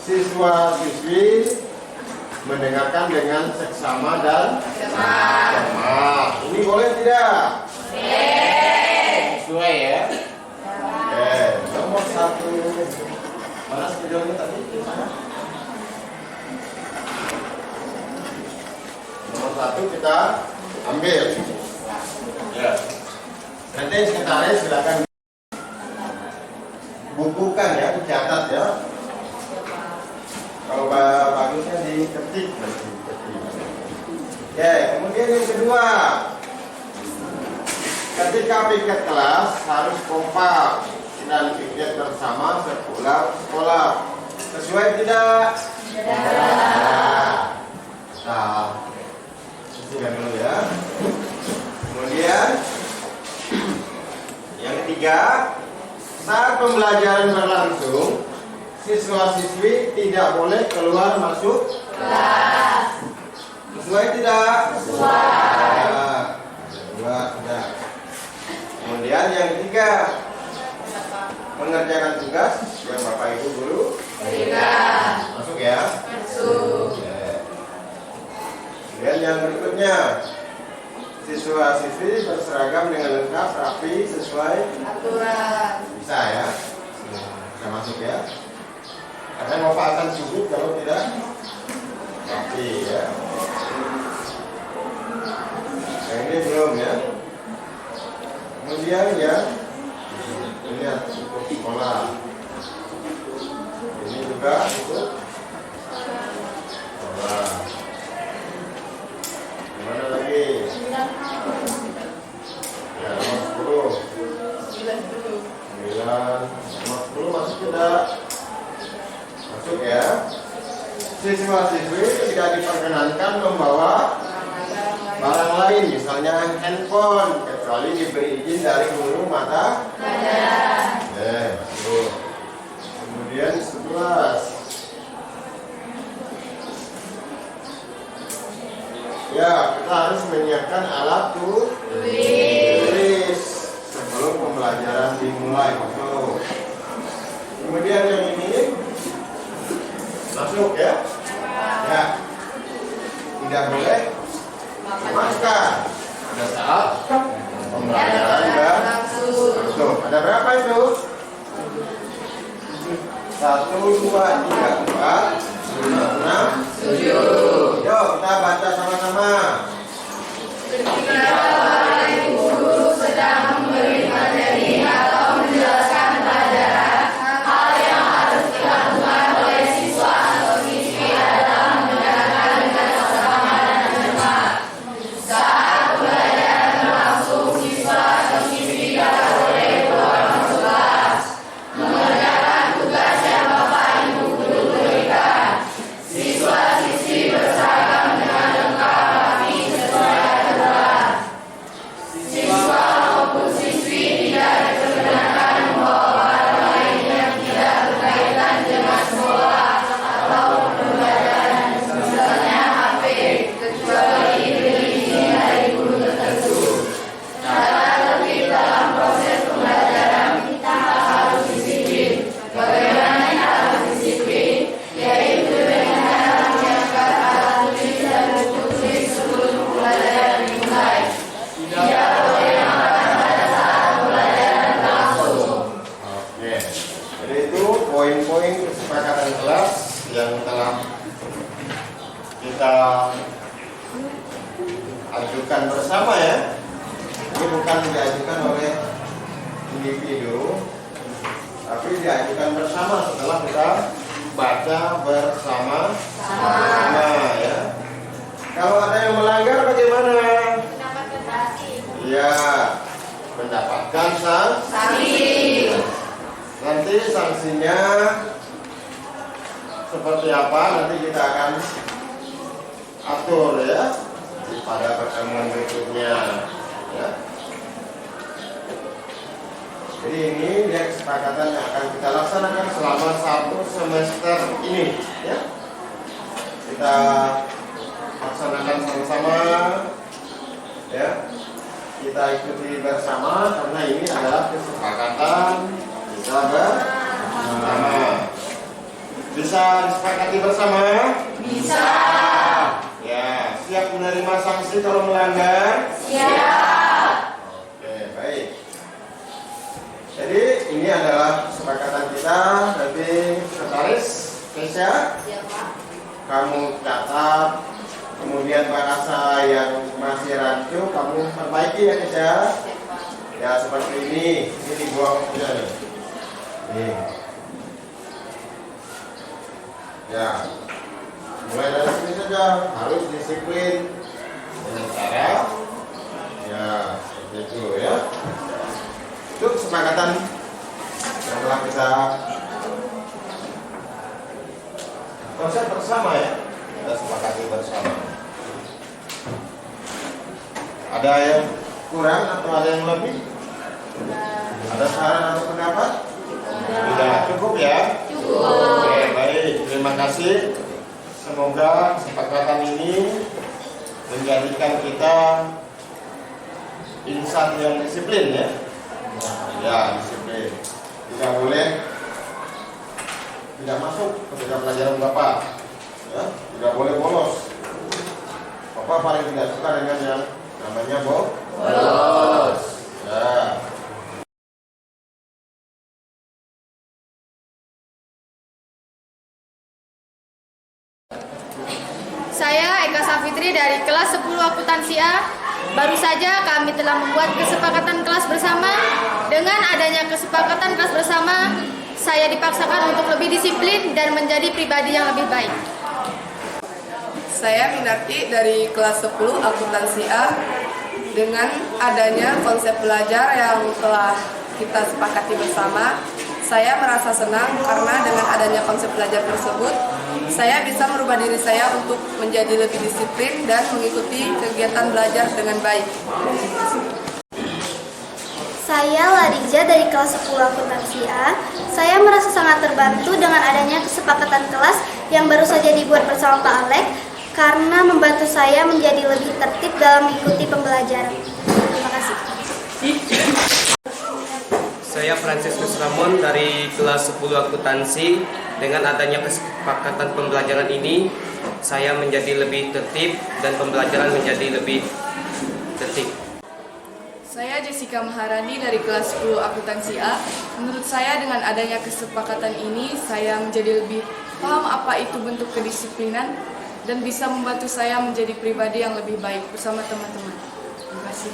siswa-siswi mendengarkan dengan seksama dan cermat. Ini boleh tidak? Sesuai ya? Nomor 1. Mana videonya tadi? Di sana? Nomor 1 kita ambil. Ya. Nanti sekretaris silakan bukukan ya, dicatat ya. Kalau bagusnya diketik nanti. Oke, kemudian yang kedua, ketika piket kelas harus kompak dan piket bersama sekolah. Sesuai tidak? Nah, sesuai dulu ya. Kemudian yang ketiga, saat pembelajaran berlangsung, siswa-siswi tidak boleh keluar masuk kelas. Sesuai tidak? Sesuai. Tidak. Kemudian yang ketiga, mengerjakan tugas yang Bapak Ibu guru berikan. Masuk ya? Masuk. Kemudian yang berikutnya, siswa-siswi berseragam dengan lengkap, rapi, sesuai aturan. Bisa ya? Bisa masuk ya? Karena Bapak akan sibuk kalau tidak rapi ya. Yang ini belum ya. Kemudian ya, ini untuk sekolah. Ini juga untuk sekolah. Gimana lagi? Ya, nomor 10. 9. Nomor 10 masuk tidak? Masuk ya. Siswa-siswi tidak diperkenankan membawa barang lain, misalnya handphone, kecuali diberi izin dari guru mata pelajaran. Kemudian 11. Ya, kita harus menyiapkan alat tulis sebelum pembelajaran dimulai. Masuk. Kemudian yang ini masuk ya. Ya. Tidak boleh makan pada saat pembelajaran berlangsung. Ada berapa itu? 1, 2, 3, 4, 5, 6, 7. Yuk kita baca sama-sama. Ketika Bapak Ibu guru sedang memberi materi atau menjelaskan pelajaran, hal yang harus dilakukan oleh siswa atau siswi adalah mendengarkan dengan seksama dan cermat. Saat pembelajaran berlangsung, siswa atau siswi tidak boleh keluar masuk kelas. Mengerjakan tugas yang Bapak Ibu guru berikan. Siswa-siswi berseragam dengan lengkap, rapi, diajukan oleh individu, tapi diajukan bersama setelah kita baca bersama-sama ya. Kalau ada yang melanggar bagaimana? Mendapatkan sanksi. Ya, mendapatkan sanksi. Nanti sanksinya seperti apa nanti kita akan atur ya pada pertemuan berikutnya ya. Jadi ini dia kesepakatan yang akan kita laksanakan selama 1 semester ini ya. Kita laksanakan sama-sama ya. Kita ikuti bersama karena ini adalah kesepakatan kita bersama. Bisa disepakati bersama? Bisa. Ya, siap menerima sanksi kalau melanggar? Siap. Oke, baik. Jadi ini adalah kesepakatan kita. Nanti sekretaris Kesia, Siap, Pak. kamu catat. Kemudian bahasa yang masih rancu kamu perbaiki ya Kesia. Siap, Pak. Ya seperti ini dibuang aja nih. Nih. Ya, mulai dari sini saja harus disiplin dengan cara ya seperti itu ya. Itu kesepakatan yang telah kita konsep bersama ya. Kita sepakati bersama. Ada yang kurang atau ada yang lebih? Ada saran atau pendapat? Tidak, cukup ya? Cukup. Oke, baik. Terima kasih. Semoga kesepakatan ini menjadikan kita insan yang disiplin ya. Ya, disiplin. Tidak boleh tidak masuk ketika pelajaran Bapak. Ya, tidak boleh bolos. Bapak paling tidak suka dengan yang namanya bolos. Ya. Saya Eka Safitri dari kelas 10 akuntansi A. Baru saja kami telah membuat kesepakatan kelas bersama. Dengan adanya kesepakatan kelas bersama, saya dipaksakan untuk lebih disiplin dan menjadi pribadi yang lebih baik. Saya Minarti dari kelas 10 akuntansi A. Dengan adanya konsep belajar yang telah kita sepakati bersama, saya merasa senang karena dengan adanya konsep belajar tersebut, saya bisa merubah diri saya untuk menjadi lebih disiplin dan mengikuti kegiatan belajar dengan baik. Saya Larija dari kelas 10 akuntansi A. Saya merasa sangat terbantu dengan adanya kesepakatan kelas yang baru saja dibuat bersama Pak Alek karena membantu saya menjadi lebih tertib dalam mengikuti pembelajaran. Terima kasih. Saya Franciscus Ramon dari kelas 10 akuntansi. Dengan adanya kesepakatan pembelajaran ini, saya menjadi lebih tertib dan pembelajaran menjadi lebih tertib. Saya Jessica Maharani dari kelas 10 akuntansi A. Menurut saya dengan adanya kesepakatan ini, saya menjadi lebih paham apa itu bentuk kedisiplinan dan bisa membantu saya menjadi pribadi yang lebih baik bersama teman-teman. Terima kasih.